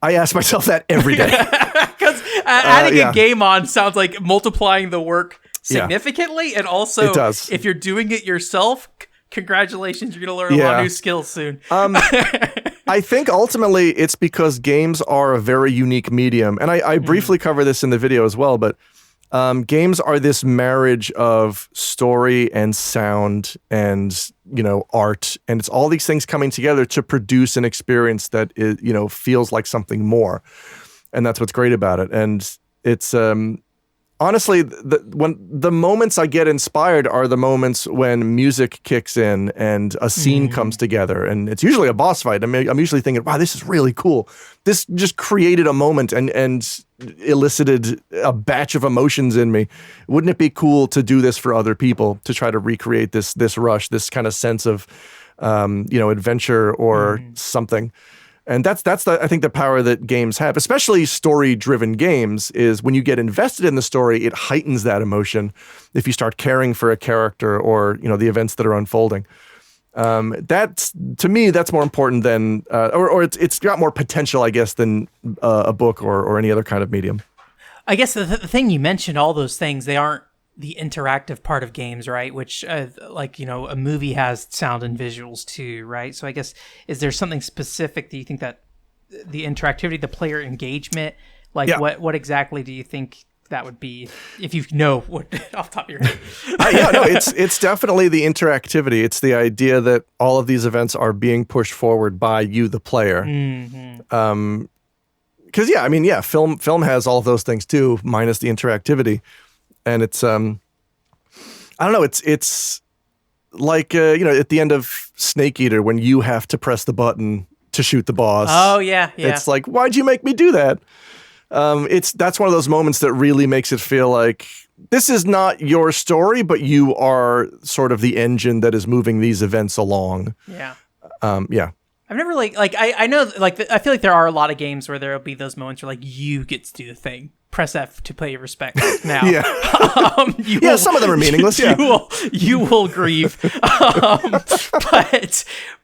I ask myself that every day. Because adding a game on sounds like multiplying the work significantly, and also it does. If you're doing it yourself, congratulations, you're going to learn a lot of new skills soon. I think ultimately it's because games are a very unique medium, and I briefly cover this in the video as well, but games are this marriage of story and sound and, art, and it's all these things coming together to produce an experience that feels like something more. And that's what's great about it. And it's honestly, when the moments I get inspired are the moments when music kicks in and a scene comes together, and it's usually a boss fight. I mean, I'm usually thinking, wow, this is really cool. This just created a moment and elicited a batch of emotions in me. Wouldn't it be cool to do this for other people, to try to recreate this rush, this kind of sense of, adventure or something? And that's I think the power that games have, especially story-driven games, is when you get invested in the story, it heightens that emotion if you start caring for a character or, the events that are unfolding. That's, to me, that's more important than, or it's got more potential, I guess, than a book or any other kind of medium. I guess the thing you mentioned, all those things, they aren't the interactive part of games, right? Which, a movie has sound and visuals too, right? So I guess, is there something specific that you think that the interactivity, the player engagement, what exactly do you think that would be, if you know what off the top of your head? It's definitely the interactivity. It's the idea that all of these events are being pushed forward by you, the player. Mm-hmm. Because film has all of those things too, minus the interactivity. And it's, I don't know, it's like, at the end of Snake Eater, when you have to press the button to shoot the boss. Oh, yeah. It's like, why'd you make me do that? That's one of those moments that really makes it feel like this is not your story, but you are sort of the engine that is moving these events along. Yeah. I've never I know, I feel like there are a lot of games where there'll be those moments where you get to do the thing. Press F to pay your respects now. Some of them are meaningless. You will grieve. But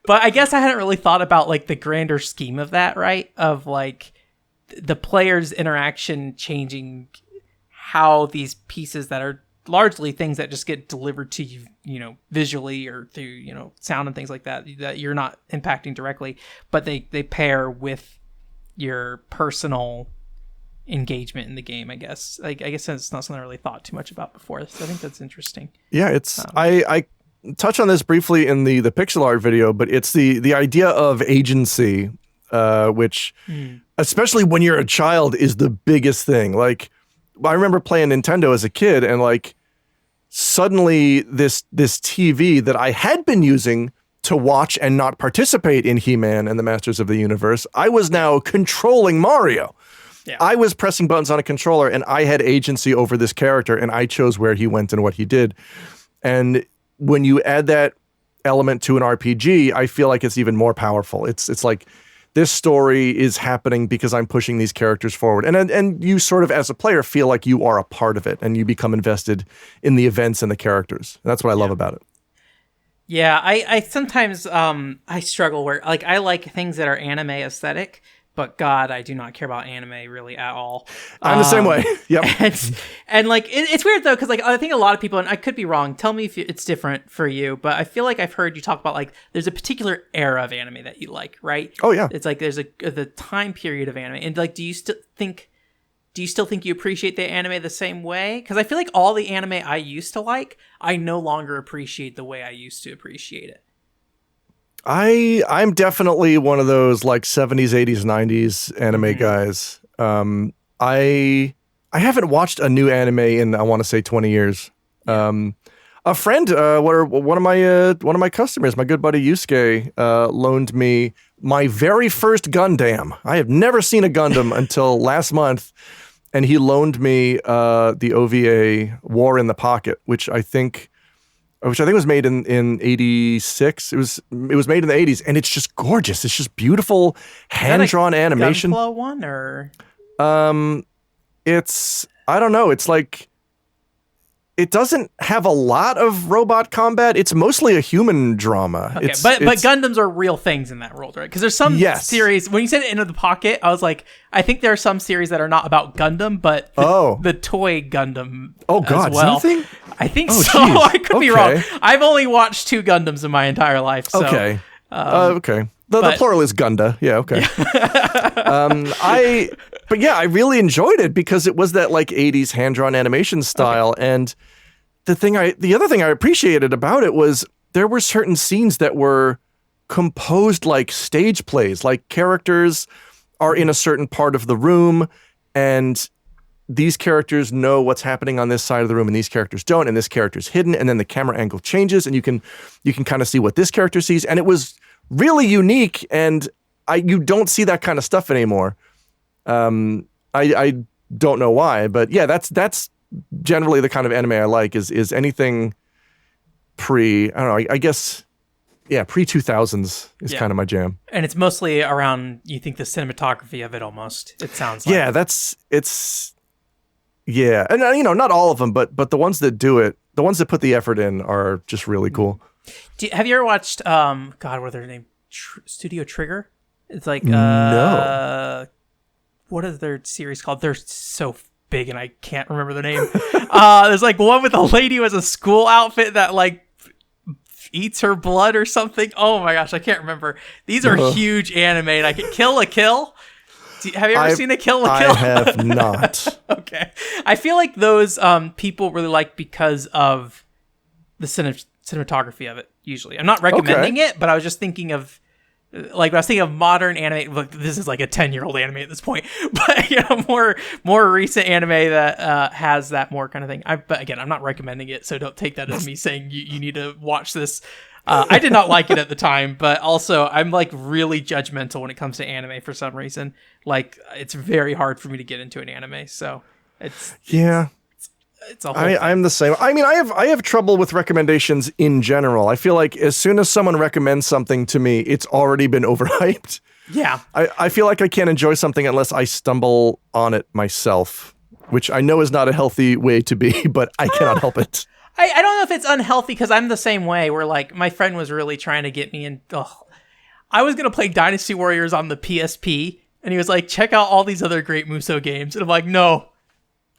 I guess I hadn't really thought about the grander scheme of that, right? Of the player's interaction changing how these pieces that are largely things that just get delivered to you, visually or through, sound and things like that you're not impacting directly, but they pair with your personal engagement in the game, I guess. I guess that's not something I really thought too much about before, so I think that's interesting. Yeah, it's I touch on this briefly in the pixel art video, but it's the idea of agency, which especially when you're a child is the biggest thing. I remember playing Nintendo as a kid, and suddenly this TV that I had been using to watch and not participate in He-Man and the Masters of the Universe, I was now controlling Mario. Yeah. I was pressing buttons on a controller, and I had agency over this character, and I chose where he went and what he did. And when you add that element to an RPG, I feel like it's even more powerful. It's like this story is happening because I'm pushing these characters forward. And you sort of, as a player, feel like you are a part of it, and you become invested in the events and the characters. And that's what I love about it. Yeah, I sometimes I struggle where I like things that are anime aesthetic, but God, I do not care about anime really at all. I'm the same way. Yep. And like, it's weird though, because like I think a lot of people, and I could be wrong, tell me if it's different for you, but I feel like I've heard you talk about like, there's a particular era of anime that you like, right? Oh yeah. It's like, there's the time period of anime. And like, do you still think you appreciate the anime the same way? Because I feel like all the anime I used to like, I no longer appreciate the way I used to appreciate it. I'm definitely one of those like 70s, 80s, 90s anime guys. I haven't watched a new anime in, I want to say, 20 years. A friend, one of my customers, my good buddy Yusuke, loaned me my very first Gundam. I have never seen a Gundam until last month, and he loaned me the OVA War in the Pocket, which I think was made in 86. It was made in the 80s, and it's just gorgeous. It's just beautiful hand-drawn animation. Gunpla one or it's, I don't know, it's like, it doesn't have a lot of robot combat. It's mostly a human drama. Okay, but Gundams are real things in that world, right? Because there's some series, when you said Into the Pocket, I was like, I think there are some series that are not about Gundam, but the toy Gundam as well. Anything? I think so. Geez. I could be wrong. I've only watched 2 Gundams in my entire life. So, okay. Okay. The plural is Gunda. Yeah, okay. I really enjoyed it because it was that like 80s hand-drawn animation style. Okay. And the other thing I appreciated about it was there were certain scenes that were composed like stage plays, like characters are in a certain part of the room and these characters know what's happening on this side of the room and these characters don't, and this character's hidden, and then the camera angle changes and you can kind of see what this character sees. And it was really unique, and you don't see that kind of stuff anymore. I don't know why, but yeah, that's generally the kind of anime I like is anything I don't know, I guess, yeah, pre-2000s is kind of my jam. And it's mostly around, you think, the cinematography of it almost, it sounds like. Yeah, and not all of them, but the ones that do it, the ones that put the effort in are just really cool. Have you ever watched, God, what are their name? Studio Trigger? It's like, no. What is their series called? They're so big and I can't remember the name. There's like one with a lady who has a school outfit that like eats her blood or something. Oh my gosh, I can't remember. These are huge anime. And I can Kill la Kill. Have you ever seen a Kill la Kill? I have not. Okay. I feel like those people really like because of the cinematography of it, usually. I'm not recommending it, but I was just thinking of, like, I was thinking of modern anime. Look, this is like a 10-year-old anime at this point, but more recent anime that has that more kind of thing. But again, I'm not recommending it, so don't take that as me saying you need to watch this. I did not like it at the time, but also I'm like really judgmental when it comes to anime for some reason. Like, it's very hard for me to get into an anime, so it's a whole thing. I'm the same. I mean, I have trouble with recommendations in general. I feel like as soon as someone recommends something to me, it's already been overhyped. Yeah. I feel like I can't enjoy something unless I stumble on it myself, which I know is not a healthy way to be, but I cannot help it. I don't know if it's unhealthy because I'm the same way where like my friend was really trying to get me in. I was going to play Dynasty Warriors on the PSP and he was like, check out all these other great Muso games. And I'm like, no.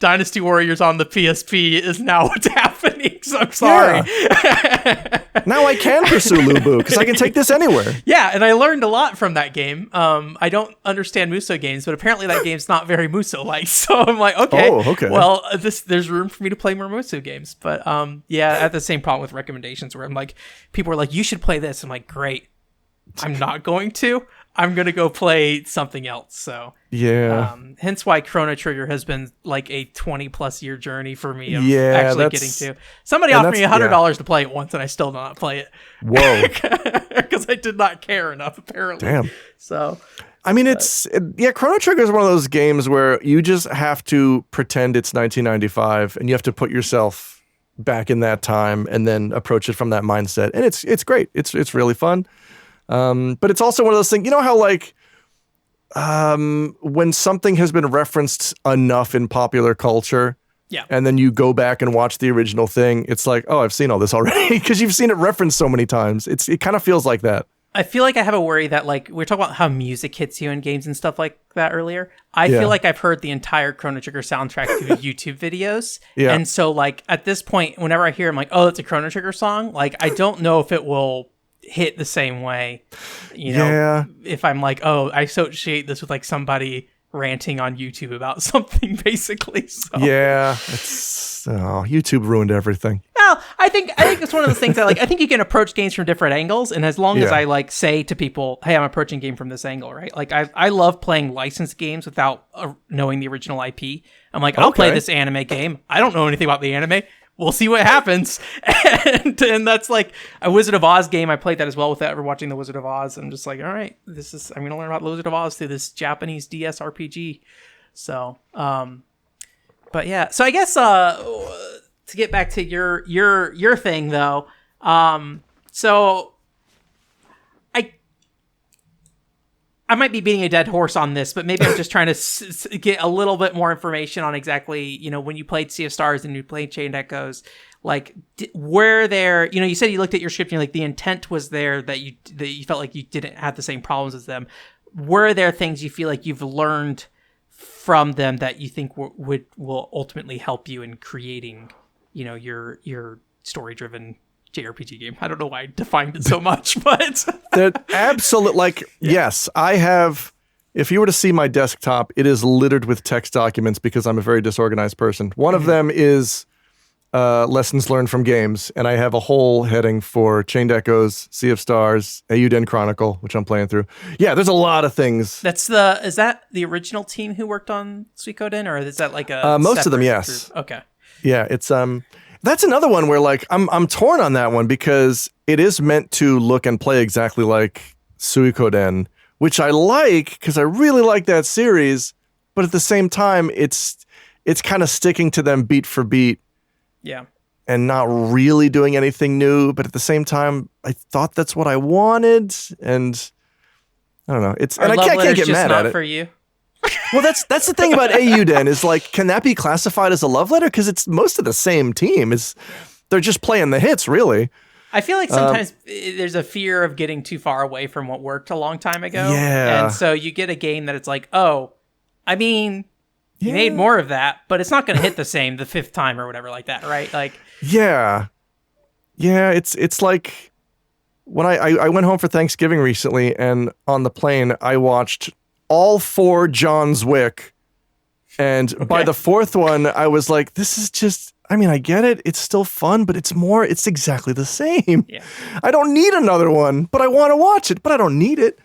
Dynasty Warriors on the PSP is now what's happening, so I'm sorry. Yeah. Now I can pursue Lubu, because I can take this anywhere. Yeah, and I learned a lot from that game. I don't understand Muso games, but apparently that game's not very Muso-like, so I'm like, okay. Well, there's room for me to play more Muso games. But yeah, I have the same problem with recommendations, where I'm like, people are like, you should play this. I'm like, great. I'm not going to. I'm going to go play something else. So yeah. Hence why Chrono Trigger has been like a 20+ year journey for me of actually getting to. Somebody offered me $100 to play it once and I still did not play it. Whoa. Because I did not care enough, apparently. Damn. So, I mean, Chrono Trigger is one of those games where you just have to pretend it's 1995 and you have to put yourself back in that time and then approach it from that mindset. And it's great. It's really fun. But it's also one of those things, you know how like when something has been referenced enough in popular culture, and then you go back and watch the original thing, it's like, oh, I've seen all this already because you've seen it referenced so many times. It kind of feels like that. I feel like I have a worry that, like, we were talking about how music hits you in games and stuff like that earlier. I feel like I've heard the entire Chrono Trigger soundtrack through YouTube videos. Yeah. And so, like, at this point, whenever I hear, I'm like, oh, it's a Chrono Trigger song. Like, I don't know if it will hit the same way, you know, if I'm like, oh, I associate this with, like, somebody ranting on YouTube about something, basically. So. Yeah, YouTube ruined everything. Well, I think it's one of those things that, like, I think you can approach games from different angles, and as long as I, like, say to people, hey, I'm approaching game from this angle, right? Like, I love playing licensed games without knowing the original IP. I'm like, I'll play this anime game. I don't know anything about the anime. We'll see what happens. And that's like a Wizard of Oz game. I played that as well without ever watching the Wizard of Oz. I'm just like, all right, I'm going to learn about the Wizard of Oz through this Japanese DS RPG. So, but yeah. So I guess, to get back to your thing though. So I might be beating a dead horse on this, but maybe I'm just trying to get a little bit more information on exactly, you know, when you played Sea of Stars and you played Chained Echoes, like, were there, you know, you said you looked at your script and like the intent was there that you felt like you didn't have the same problems as them. Were there things you feel like you've learned from them that you think will ultimately help you in creating, you know, your story-driven JRPG game? I don't know why I defined it so much, but that absolute, like, yes, I have. If you were to see my desktop, it is littered with text documents because I'm a very disorganized person. One of them is lessons learned from games, and I have a whole heading for Chained Echoes, Sea of Stars, Eiyuden Chronicle, which I'm playing through. Yeah, there's a lot of things. Is that the original team who worked on Suikoden, or is that like a most of them? Yes. Group? Okay. Yeah, it's that's another one where, like, I'm torn on that one because it is meant to look and play exactly like Suikoden, which I like because I really like that series, but at the same time, it's kind of sticking to them beat for beat. Yeah. And not really doing anything new, but at the same time, I thought that's what I wanted, and I don't know. And I can't get mad at it. For you. Well, that's the thing about Eiyuden is, like, can that be classified as a love letter? Because it's most of the same team. They're just playing the hits, really. I feel like sometimes there's a fear of getting too far away from what worked a long time ago. Yeah. And so you get a game that it's like, oh, I mean, you made more of that, but it's not going to hit the same the fifth time or whatever like that, right? Like, yeah. It's like when I went home for Thanksgiving recently, and on the plane I watched all 4 John's Wick, and by the 4th one I was like, this is just, I mean, I get it, it's still fun, but it's exactly the same. Yeah. I don't need another one, but I want to watch it, but I don't need it.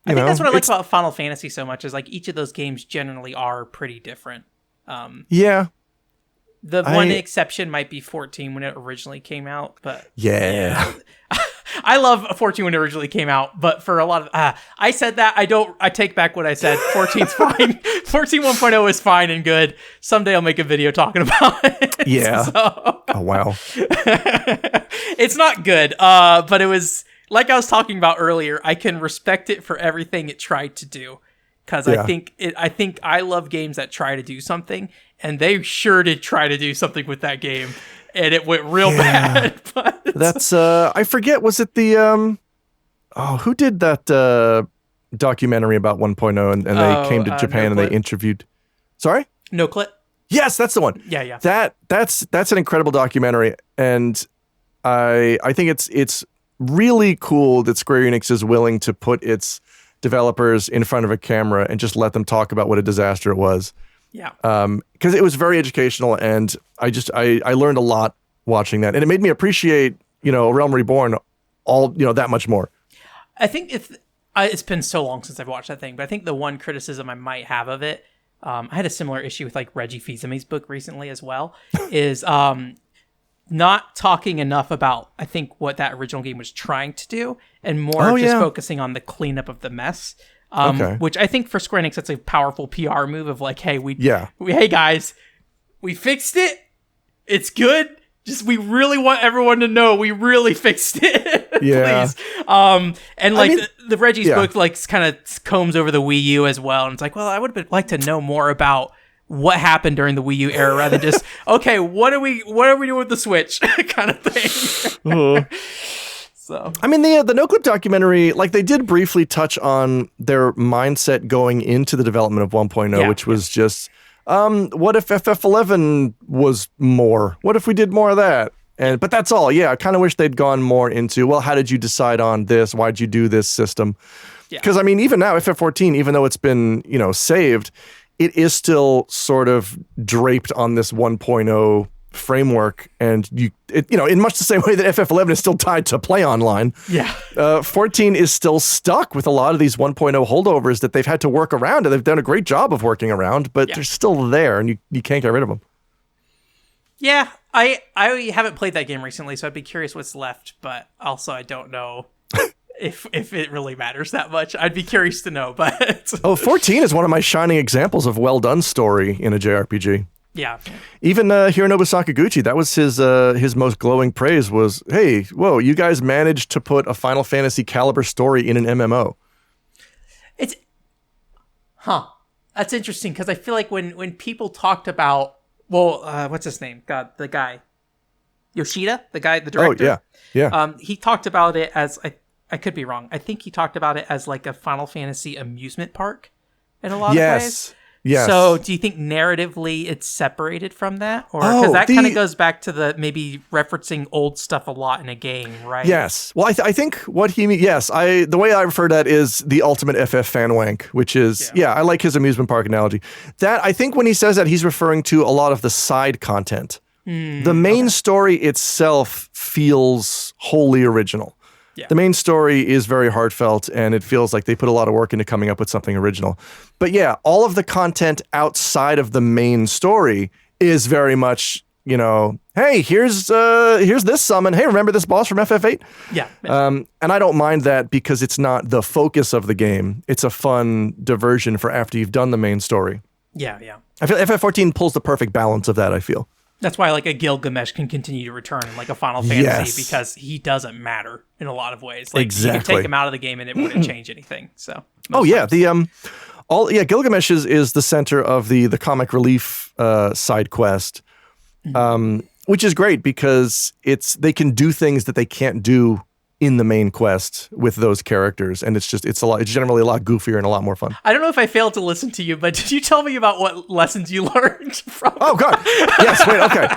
I think that's what I like about Final Fantasy so much, is like each of those games generally are pretty different. Yeah. The one exception might be 14 when it originally came out, but yeah. I love 14 when it originally came out, but for a lot of I said that I take back what I said. 14's fine. 14 1.0 is fine and good. Someday I'll make a video talking about it. Yeah. So. Oh wow. It's not good, but it was, like I was talking about earlier, I can respect it for everything it tried to do, because I think I love games that try to do something, and they sure did try to do something with that game, and it went real bad. But that's I forget, was it the who did that documentary about 1.0 and they came to Japan and they interviewed. Sorry? NoClip? Yes, that's the one. Yeah. That's an incredible documentary, and I think it's really cool that Square Enix is willing to put its developers in front of a camera and just let them talk about what a disaster it was. Yeah. Because it was very educational, and I learned a lot watching that, and it made me appreciate, Realm Reborn that much more. I think it's been so long since I've watched that thing, but I think the one criticism I might have of it, I had a similar issue with like Reggie Fils-Aimé's book recently as well, is not talking enough about, I think, what that original game was trying to do, and more focusing on the cleanup of the mess. Which I think for Square Enix, that's a powerful PR move of like, hey, hey guys, we fixed it. It's good. Just, we really want everyone to know we really fixed it. Please. And like the Reggie's book like kind of combs over the Wii U as well. And it's like, well, I would like to know more about what happened during the Wii U era rather than just, okay, what are we doing with the Switch kind of thing. So I mean, the NoClip documentary, like they did briefly touch on their mindset going into the development of 1.0, which was just, what if FF11 was more? What if we did more of that? But that's all. Yeah, I kind of wish they'd gone more into, well, how did you decide on this? Why'd you do this system? Because I mean, even now, FF14, even though it's been, saved, it is still sort of draped on this 1.0 framework, and in much the same way that FF11 is still tied to play online. 14 is still stuck with a lot of these 1.0 holdovers that they've had to work around, and they've done a great job of working around, but they're still there, and you can't get rid of them. Yeah, I haven't played that game recently, so I'd be curious what's left, but also I don't know if it really matters that much. I'd be curious to know, but 14 is one of my shining examples of well done story in a JRPG. Yeah. Even Hironobu Sakaguchi, that was his most glowing praise was, hey, whoa, you guys managed to put a Final Fantasy caliber story in an MMO. That's interesting, because I feel like when people talked about, what's his name? God, the guy. Yoshida, the director. Oh, yeah. He talked about it as, I could be wrong. I think he talked about it as like a Final Fantasy amusement park in a lot of ways. Yes. So do you think narratively it's separated from that? Or because that kind of goes back to the maybe referencing old stuff a lot in a game, right? Yes. Well, I think what he means, the way I refer to that is the ultimate FF fan wank, which is, I like his amusement park analogy. That, I think when he says that, he's referring to a lot of the side content. The main story itself feels wholly original. Yeah. The main story is very heartfelt, and it feels like they put a lot of work into coming up with something original. But yeah, all of the content outside of the main story is very much, hey, here's this summon. Hey, remember this boss from FF8? Yeah. And I don't mind that because it's not the focus of the game. It's a fun diversion for after you've done the main story. Yeah. I feel FF14 pulls the perfect balance of that, I feel. That's why like a Gilgamesh can continue to return in like a Final Fantasy, because he doesn't matter in a lot of ways. Like you can take him out of the game and it wouldn't change anything. So Gilgamesh is the center of the comic relief side quest, which is great because they can do things that they can't do in the main quest with those characters, and it's generally a lot goofier and a lot more fun. I don't know if I failed to listen to you, but did you tell me about what lessons you learned from? Oh God, yes. Wait, okay.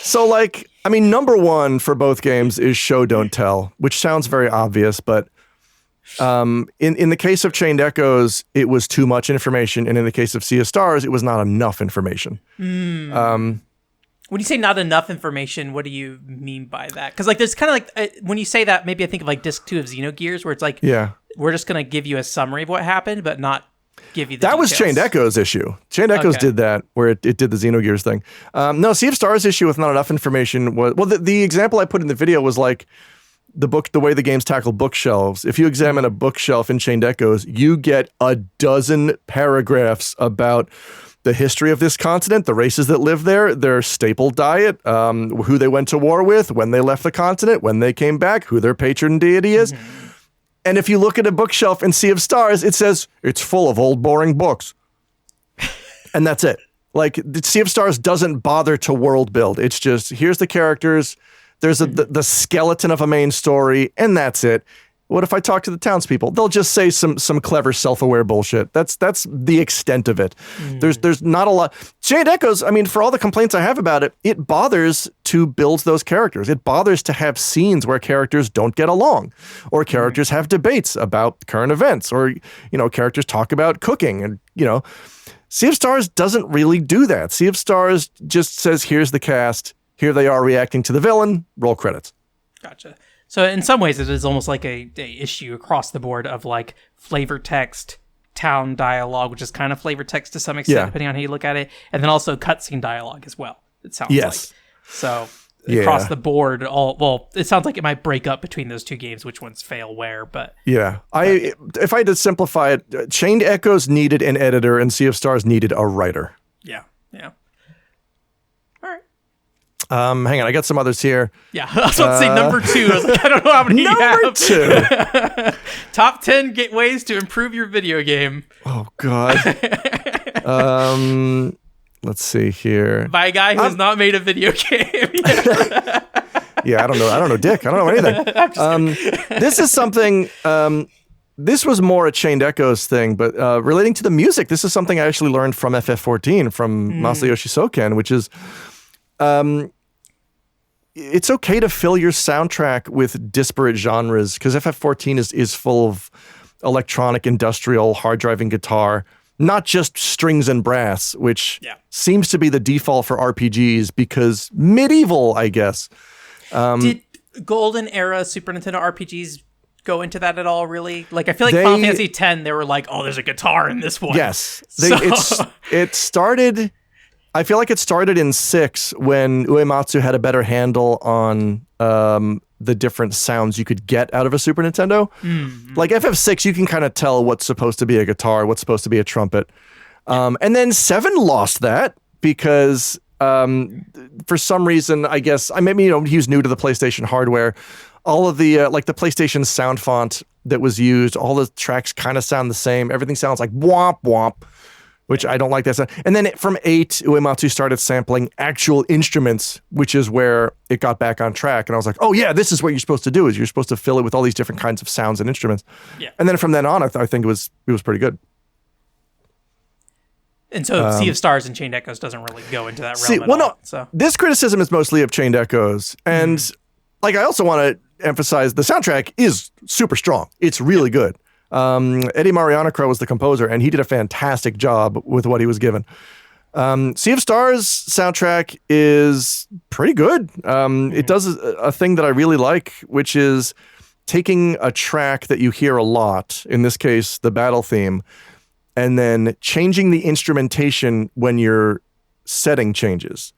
So like, I mean, number one for both games is show don't tell, which sounds very obvious, but in the case of Chained Echoes, it was too much information, and in the case of Sea of Stars, it was not enough information. When you say not enough information, what do you mean by that? Because like there's kind of like when you say that, maybe I think of like Disc 2 of Xenogears, where it's like, we're just going to give you a summary of what happened, but not give you the details. Was Chained Echoes issue. Chained Echoes did that, where it did the Xenogears thing. No, Sea of Stars issue with not enough information was, the example I put in the video was like the way the games tackle bookshelves. If you examine a bookshelf in Chained Echoes, you get a dozen paragraphs about the history of this continent, the races that live there, their staple diet, who they went to war with, when they left the continent, when they came back, who their patron deity is. And if you look at a bookshelf in Sea of Stars, it says, it's full of old boring books. And that's it. Like, Sea of Stars doesn't bother to world build. It's just, here's the characters, there's the skeleton of a main story, and that's it. What if I talk to the townspeople? They'll just say some clever self-aware bullshit. That's the extent of it. There's not a lot. Chained Echoes, I mean, for all the complaints I have about it, it bothers to build those characters. It bothers to have scenes where characters don't get along, or characters have debates about current events, or characters talk about cooking, and Sea of Stars doesn't really do that. Sea of Stars just says, here's the cast, here they are reacting to the villain, roll credits. Gotcha. So in some ways, it is almost like a issue across the board of like flavor text, town dialogue, which is kind of flavor text to some extent, depending on how you look at it, and then also cutscene dialogue as well. It sounds like so across the board. It sounds like it might break up between those two games, which ones fail where. But if I had to simplify it, Chained Echoes needed an editor, and Sea of Stars needed a writer. Yeah. Hang on, I got some others here. Yeah, I was about to say number 2. I was like, I don't know how many you have. Number 2. Top 10 ways to improve your video game. Oh, God. let's see here. By a guy who has not made a video game. Yeah, I don't know Dick. I don't know anything. This is something. This was more a Chained Echoes thing, but relating to the music, this is something I actually learned from FF14 from Masayoshi Soken, which is, it's okay to fill your soundtrack with disparate genres because FF14 is full of electronic, industrial, hard driving guitar, not just strings and brass, which seems to be the default for RPGs because medieval, I guess. Did Golden Era Super Nintendo RPGs go into that at all, really? Like, I feel like Final Fantasy X, they were like, oh, there's a guitar in this one. Yes. It started, I feel like it started in 6 when Uematsu had a better handle on the different sounds you could get out of a Super Nintendo. Like FF6, you can kind of tell what's supposed to be a guitar, what's supposed to be a trumpet. And then 7 lost that because for some reason, I guess, maybe he was new to the PlayStation hardware. All of the like the PlayStation sound font that was used, all the tracks kind of sound the same. Everything sounds like womp womp, which I don't like that sound. And then from 8, Uematsu started sampling actual instruments, which is where it got back on track. And I was like, oh yeah, this is what you're supposed to do. Is you're supposed to fill it with all these different kinds of sounds and instruments. Yeah. And then from then on, I think it was pretty good. And so Sea of Stars and Chained Echoes doesn't really go into that realm at all. So this criticism is mostly of Chained Echoes. And like, I also want to emphasize the soundtrack is super strong. It's really good. Eddie Marianakro was the composer, and he did a fantastic job with what he was given. Sea of Stars soundtrack is pretty good. It does a thing that I really like, which is taking a track that you hear a lot, in this case, the battle theme, and then changing the instrumentation when your setting changes.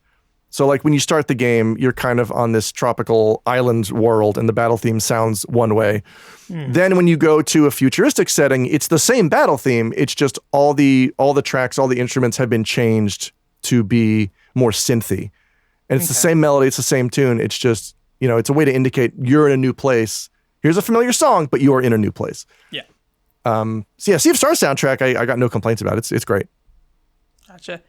So like when you start the game, you're kind of on this tropical island world and the battle theme sounds one way. Then when you go to a futuristic setting, it's the same battle theme. It's just all the tracks, all the instruments have been changed to be more synthy. And it's the same melody, it's the same tune. It's just, it's a way to indicate you're in a new place. Here's a familiar song, but you are in a new place. Yeah. So yeah, Sea of Stars soundtrack, I got no complaints about it. It's great. Gotcha.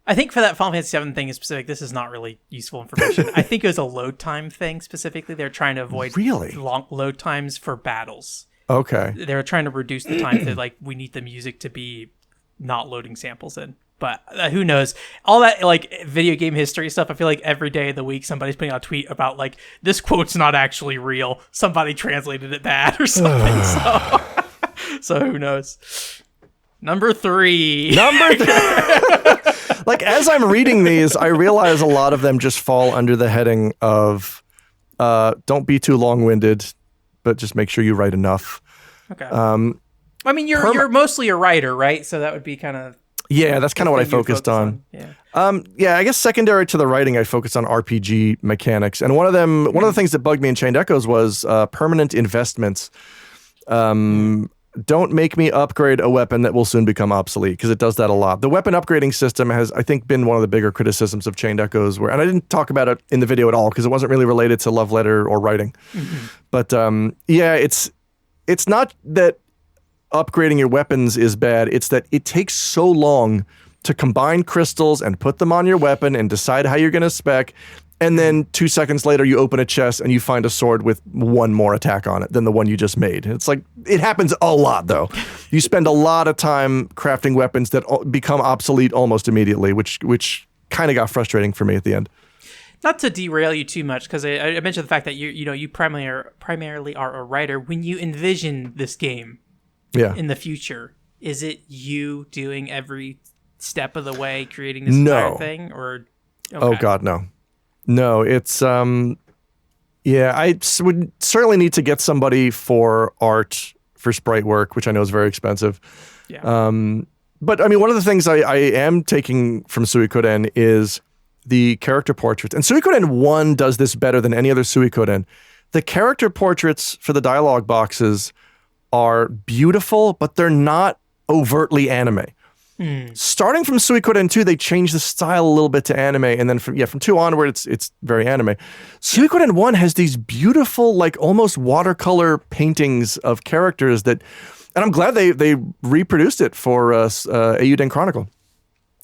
I think for that Final Fantasy VII thing in specific, this is not really useful information. I think it was a load time thing specifically. They're trying to avoid long load times for battles. Okay. They were trying to reduce the time to we need the music to be not loading samples in. But who knows? All that video game history stuff, I feel like every day of the week somebody's putting out a tweet about this quote's not actually real. Somebody translated it bad or something. So who knows? Number 3. As I'm reading these, I realize a lot of them just fall under the heading of don't be too long-winded, but just make sure you write enough. Okay. I mean, you're mostly a writer, right? So that would be kind of... Yeah, that's kind of what I focused on. Yeah. I guess secondary to the writing, I focused on RPG mechanics. And one of the things that bugged me in Chained Echoes was permanent investments. Don't make me upgrade a weapon that will soon become obsolete, because it does that a lot. The weapon upgrading system has, I think, been one of the bigger criticisms of Chained Echoes, and I didn't talk about it in the video at all because it wasn't really related to love letter or writing. But it's not that upgrading your weapons is bad, it's that it takes so long to combine crystals and put them on your weapon and decide how you're going to spec. And then 2 seconds later, you open a chest and you find a sword with one more attack on it than the one you just made. It's like, it happens a lot, though. You spend a lot of time crafting weapons that become obsolete almost immediately, which kind of got frustrating for me at the end. Not to derail you too much, because I mentioned the fact that you primarily are a writer. When you envision this game in the future, is it you doing every step of the way, creating this entire thing? Or Oh, God, no. No, it's, I would certainly need to get somebody for art, for sprite work, which I know is very expensive. Yeah. But, I mean, one of the things I am taking from Suikoden is the character portraits. And Suikoden 1 does this better than any other Suikoden. The character portraits for the dialogue boxes are beautiful, but they're not overtly anime. Starting from Suikoden 2, they changed the style a little bit to anime, and then from 2 onward, it's very anime. Suikoden 1 has these beautiful, almost watercolor paintings of characters that, and I'm glad they reproduced it for Eiyuden Chronicle.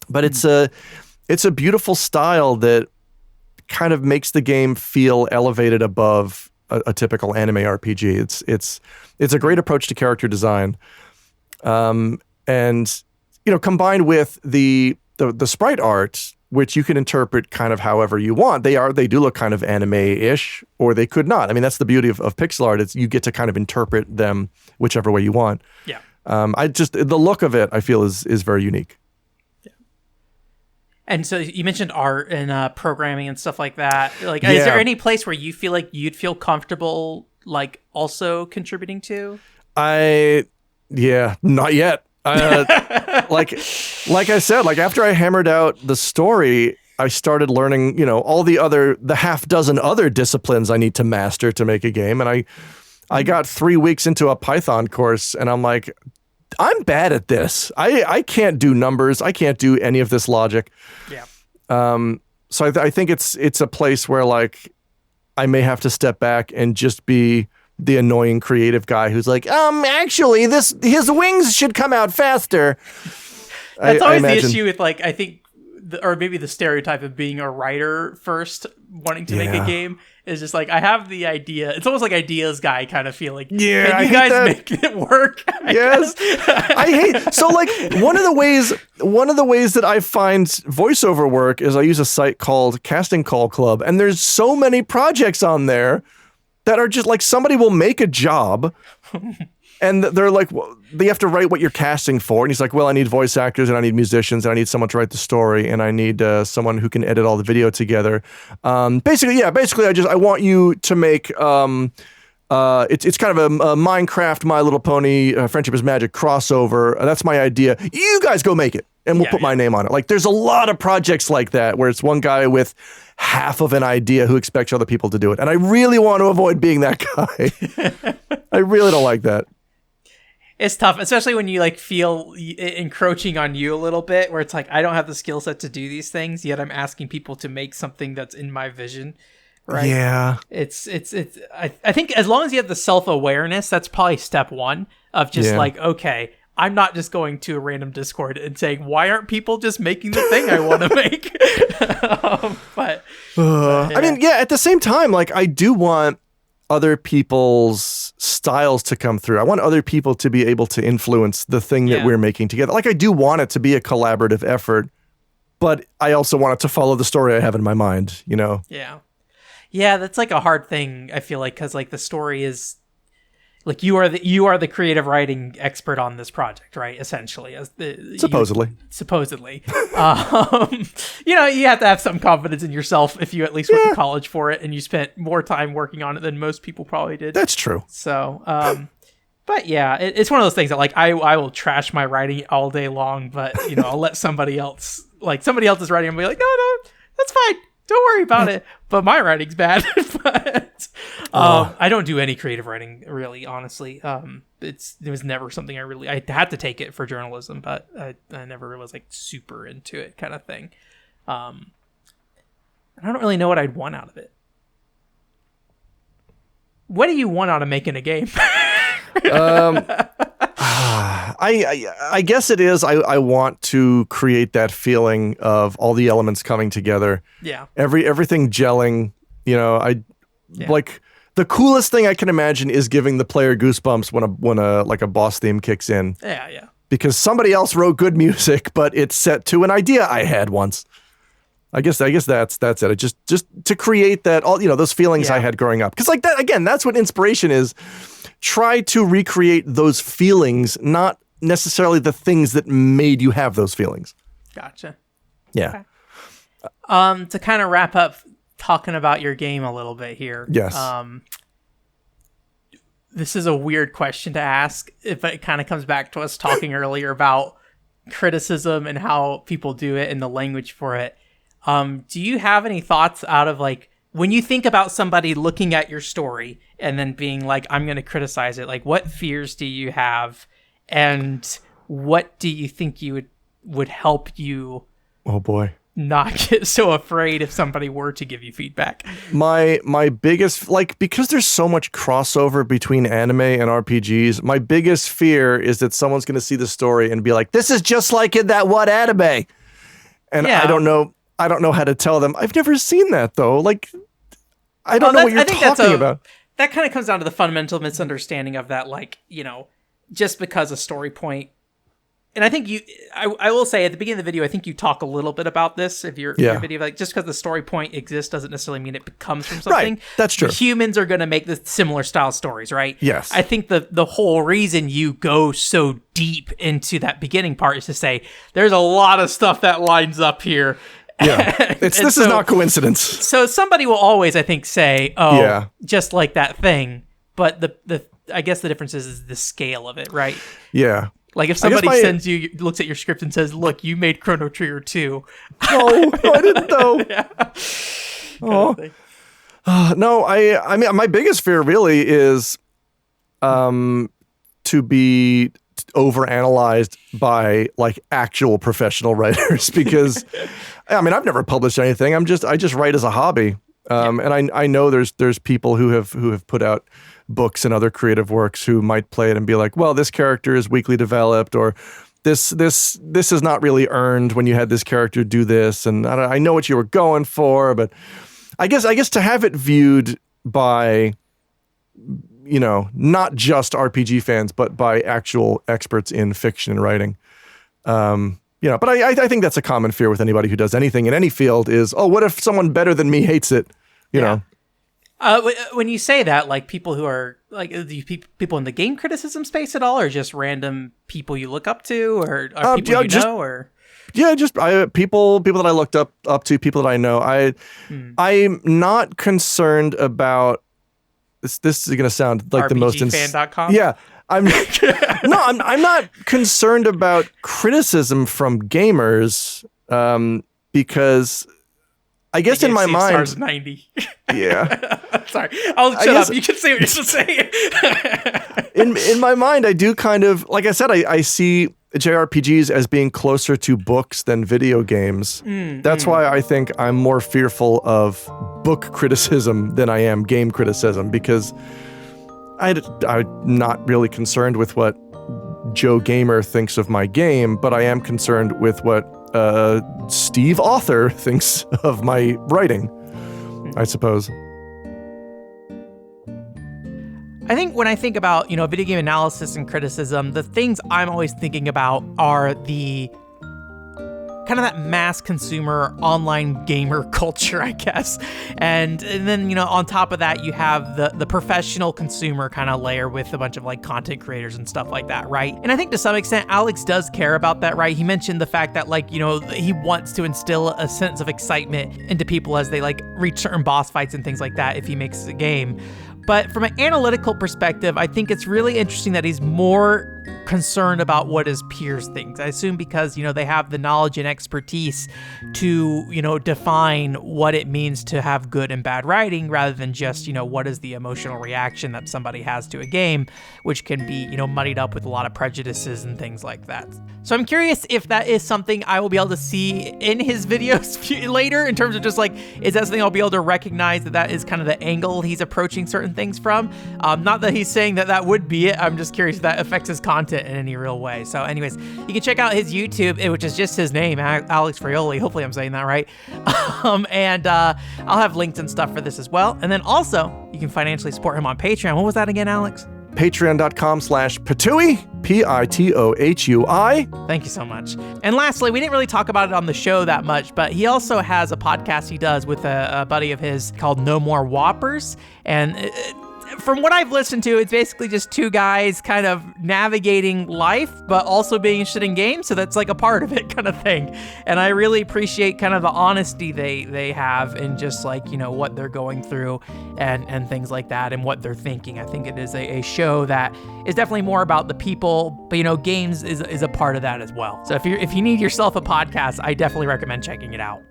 But it's a beautiful style that kind of makes the game feel elevated above a typical anime RPG. It's a great approach to character design, and combined with the sprite art, which you can interpret kind of however you want. They do look kind of anime-ish, or they could not. I mean, that's the beauty of pixel art. It's you get to kind of interpret them whichever way you want. Yeah. The look of it, I feel, is very unique. Yeah. And so you mentioned art and programming and stuff like that. Like, is there any place where you feel like you'd feel comfortable, like, also contributing to? Not yet. Like I said, like after I hammered out the story, I started learning, all the half dozen other disciplines I need to master to make a game. And I got 3 weeks into a Python course, and I'm like, I'm bad at this. I can't do numbers. I can't do any of this logic. Yeah. So I think it's a place where like I may have to step back and just be the annoying creative guy who's like, actually, his wings should come out faster. That's always the issue with, like, I think, or maybe the stereotype of being a writer first, wanting to make a game, is just like, I have the idea. It's almost like ideas guy kind of feeling. Yeah, can you guys make it work? Yes. So like one of the ways that I find voiceover work is I use a site called Casting Call Club, and there's so many projects on there that are just like somebody will make a job and they're like, well, they have to write what you're casting for. And he's like, well, I need voice actors and I need musicians and I need someone to write the story and I need someone who can edit all the video together. Basically, I want you to make, it's kind of a Minecraft, My Little Pony, Friendship is Magic crossover. That's my idea. You guys go make it. And we'll put my name on it. Like, there's a lot of projects like that where it's one guy with half of an idea who expects other people to do it. And I really want to avoid being that guy. I really don't like that. It's tough, especially when you like feel it encroaching on you a little bit, where it's like, I don't have the skill set to do these things, yet I'm asking people to make something that's in my vision. Right? Yeah. I think as long as you have the self-awareness, that's probably step one of just like, okay, I'm not just going to a random Discord and saying, why aren't people just making the thing I want to make? But I mean, at the same time, like I do want other people's styles to come through. I want other people to be able to influence the thing that we're making together. Like I do want it to be a collaborative effort, but I also want it to follow the story I have in my mind, Yeah. Yeah, that's like a hard thing, I feel like, because like the story is like you are the creative writing expert on this project, right? Essentially, supposedly. You have to have some confidence in yourself if you at least went to college for it and you spent more time working on it than most people probably did. That's true. So, but yeah, it's one of those things that like I will trash my writing all day long, but I'll let somebody else is writing and be like, no, that's fine. Don't worry about it. But my writing's bad. But I don't do any creative writing, really, honestly. It was never something I had to take it for journalism, but I never was like super into it kind of thing. I don't really know what I'd want out of it. What do you want out of making a game? I guess it is. I want to create that feeling of all the elements coming together. Yeah. Everything gelling. Like the coolest thing I can imagine is giving the player goosebumps when a boss theme kicks in. Yeah. Because somebody else wrote good music, but it's set to an idea I had once. I guess that's it. Just to create that all those feelings I had growing up. Because like that again, that's what inspiration is. Try to recreate those feelings, not necessarily the things that made you have those feelings. Gotcha. Yeah. Okay. To kind of wrap up talking about your game a little bit here. Yes. This is a weird question to ask, but it kind of comes back to us talking earlier about criticism and how people do it and the language for it. Do you have any thoughts out of like, when you think about somebody looking at your story and then being like, I'm going to criticize it, like what fears do you have and what do you think you would help you oh boy not get so afraid if somebody were to give you feedback? My biggest, like, because there's so much crossover between anime and RPGs, my biggest fear is that someone's going to see the story and be like, this is just like in that one anime. And Yeah. I don't know how to tell them. I've never seen that though. Like, I don't know what you're talking about. That kind of comes down to the fundamental misunderstanding of that, like, just because a story point. And I think I will say at the beginning of the video, I think you talk a little bit about this. If your video, like, just because the story point exists doesn't necessarily mean it comes from something. Right, that's true. Humans are going to make the similar style stories, right? Yes. I think the whole reason you go so deep into that beginning part is to say there's a lot of stuff that lines up here. Yeah, this is not coincidence. So somebody will always, I think, say, just like that thing. But the I guess the difference is the scale of it, right? Yeah. Like if somebody looks at your script and says, "Look, you made Chrono Trigger 2." No, I didn't know. Yeah. No, I mean, my biggest fear really is to be overanalyzed by like actual professional writers because I mean, I've never published anything. I just write as a hobby. And I know there's people who have put out books and other creative works who might play it and be like, well, this character is weakly developed, or this is not really earned when you had this character do this, and I know what you were going for, but I guess to have it viewed by, not just RPG fans, but by actual experts in fiction and writing, but I think that's a common fear with anybody who does anything in any field is, oh, what if someone better than me hates it? You know. When you say that, like people who are like, do you people in the game criticism space at all, or just random people you look up to, or people know, or just people that I looked up to, people that I know. I'm not concerned about this. This is gonna sound like the most RPGfan.com. Yeah. I'm not concerned about criticism from gamers because I guess in my mind, stars 90. Yeah. Sorry, I'll shut up. You can say what you're supposed to say. in my mind, I do kind of, like I said, I see JRPGs as being closer to books than video games. That's why I think I'm more fearful of book criticism than I am game criticism, because I'm not really concerned with what Joe Gamer thinks of my game, but I am concerned with what Steve Author thinks of my writing, I suppose. I think when I think about, video game analysis and criticism, the things I'm always thinking about are the kind of that mass consumer online gamer culture, I guess. And then, on top of that, you have the professional consumer kind of layer with a bunch of like content creators and stuff like that, right? And I think to some extent, Alex does care about that, right? He mentioned the fact that he wants to instill a sense of excitement into people as they like reach certain boss fights and things like that if he makes a game. But from an analytical perspective, I think it's really interesting that he's more concerned about what his peers think. I assume because, they have the knowledge and expertise to, define what it means to have good and bad writing rather than just, what is the emotional reaction that somebody has to a game, which can be, muddied up with a lot of prejudices and things like that. So I'm curious if that is something I will be able to see in his videos later in terms of just like, is that something I'll be able to recognize that is kind of the angle he's approaching certain things from? Not that he's saying that would be it. I'm just curious if that affects his content in any real way. So anyways, you can check out his YouTube, which is just his name, Alex Fraioli. Hopefully I'm saying that right. And I'll have links and stuff for this as well. And then also, you can financially support him on Patreon. What was that again, Alex? Patreon.com/Pitohui, Pitohui. Thank you so much. And lastly, we didn't really talk about it on the show that much, but he also has a podcast he does with a buddy of his called No More Whoppers. And from what I've listened to, it's basically just two guys kind of navigating life, but also being interested in games. So that's like a part of it kind of thing. And I really appreciate kind of the honesty they have in just like, what they're going through and things like that and what they're thinking. I think it is a show that is definitely more about the people, but games is a part of that as well. So if you need yourself a podcast, I definitely recommend checking it out.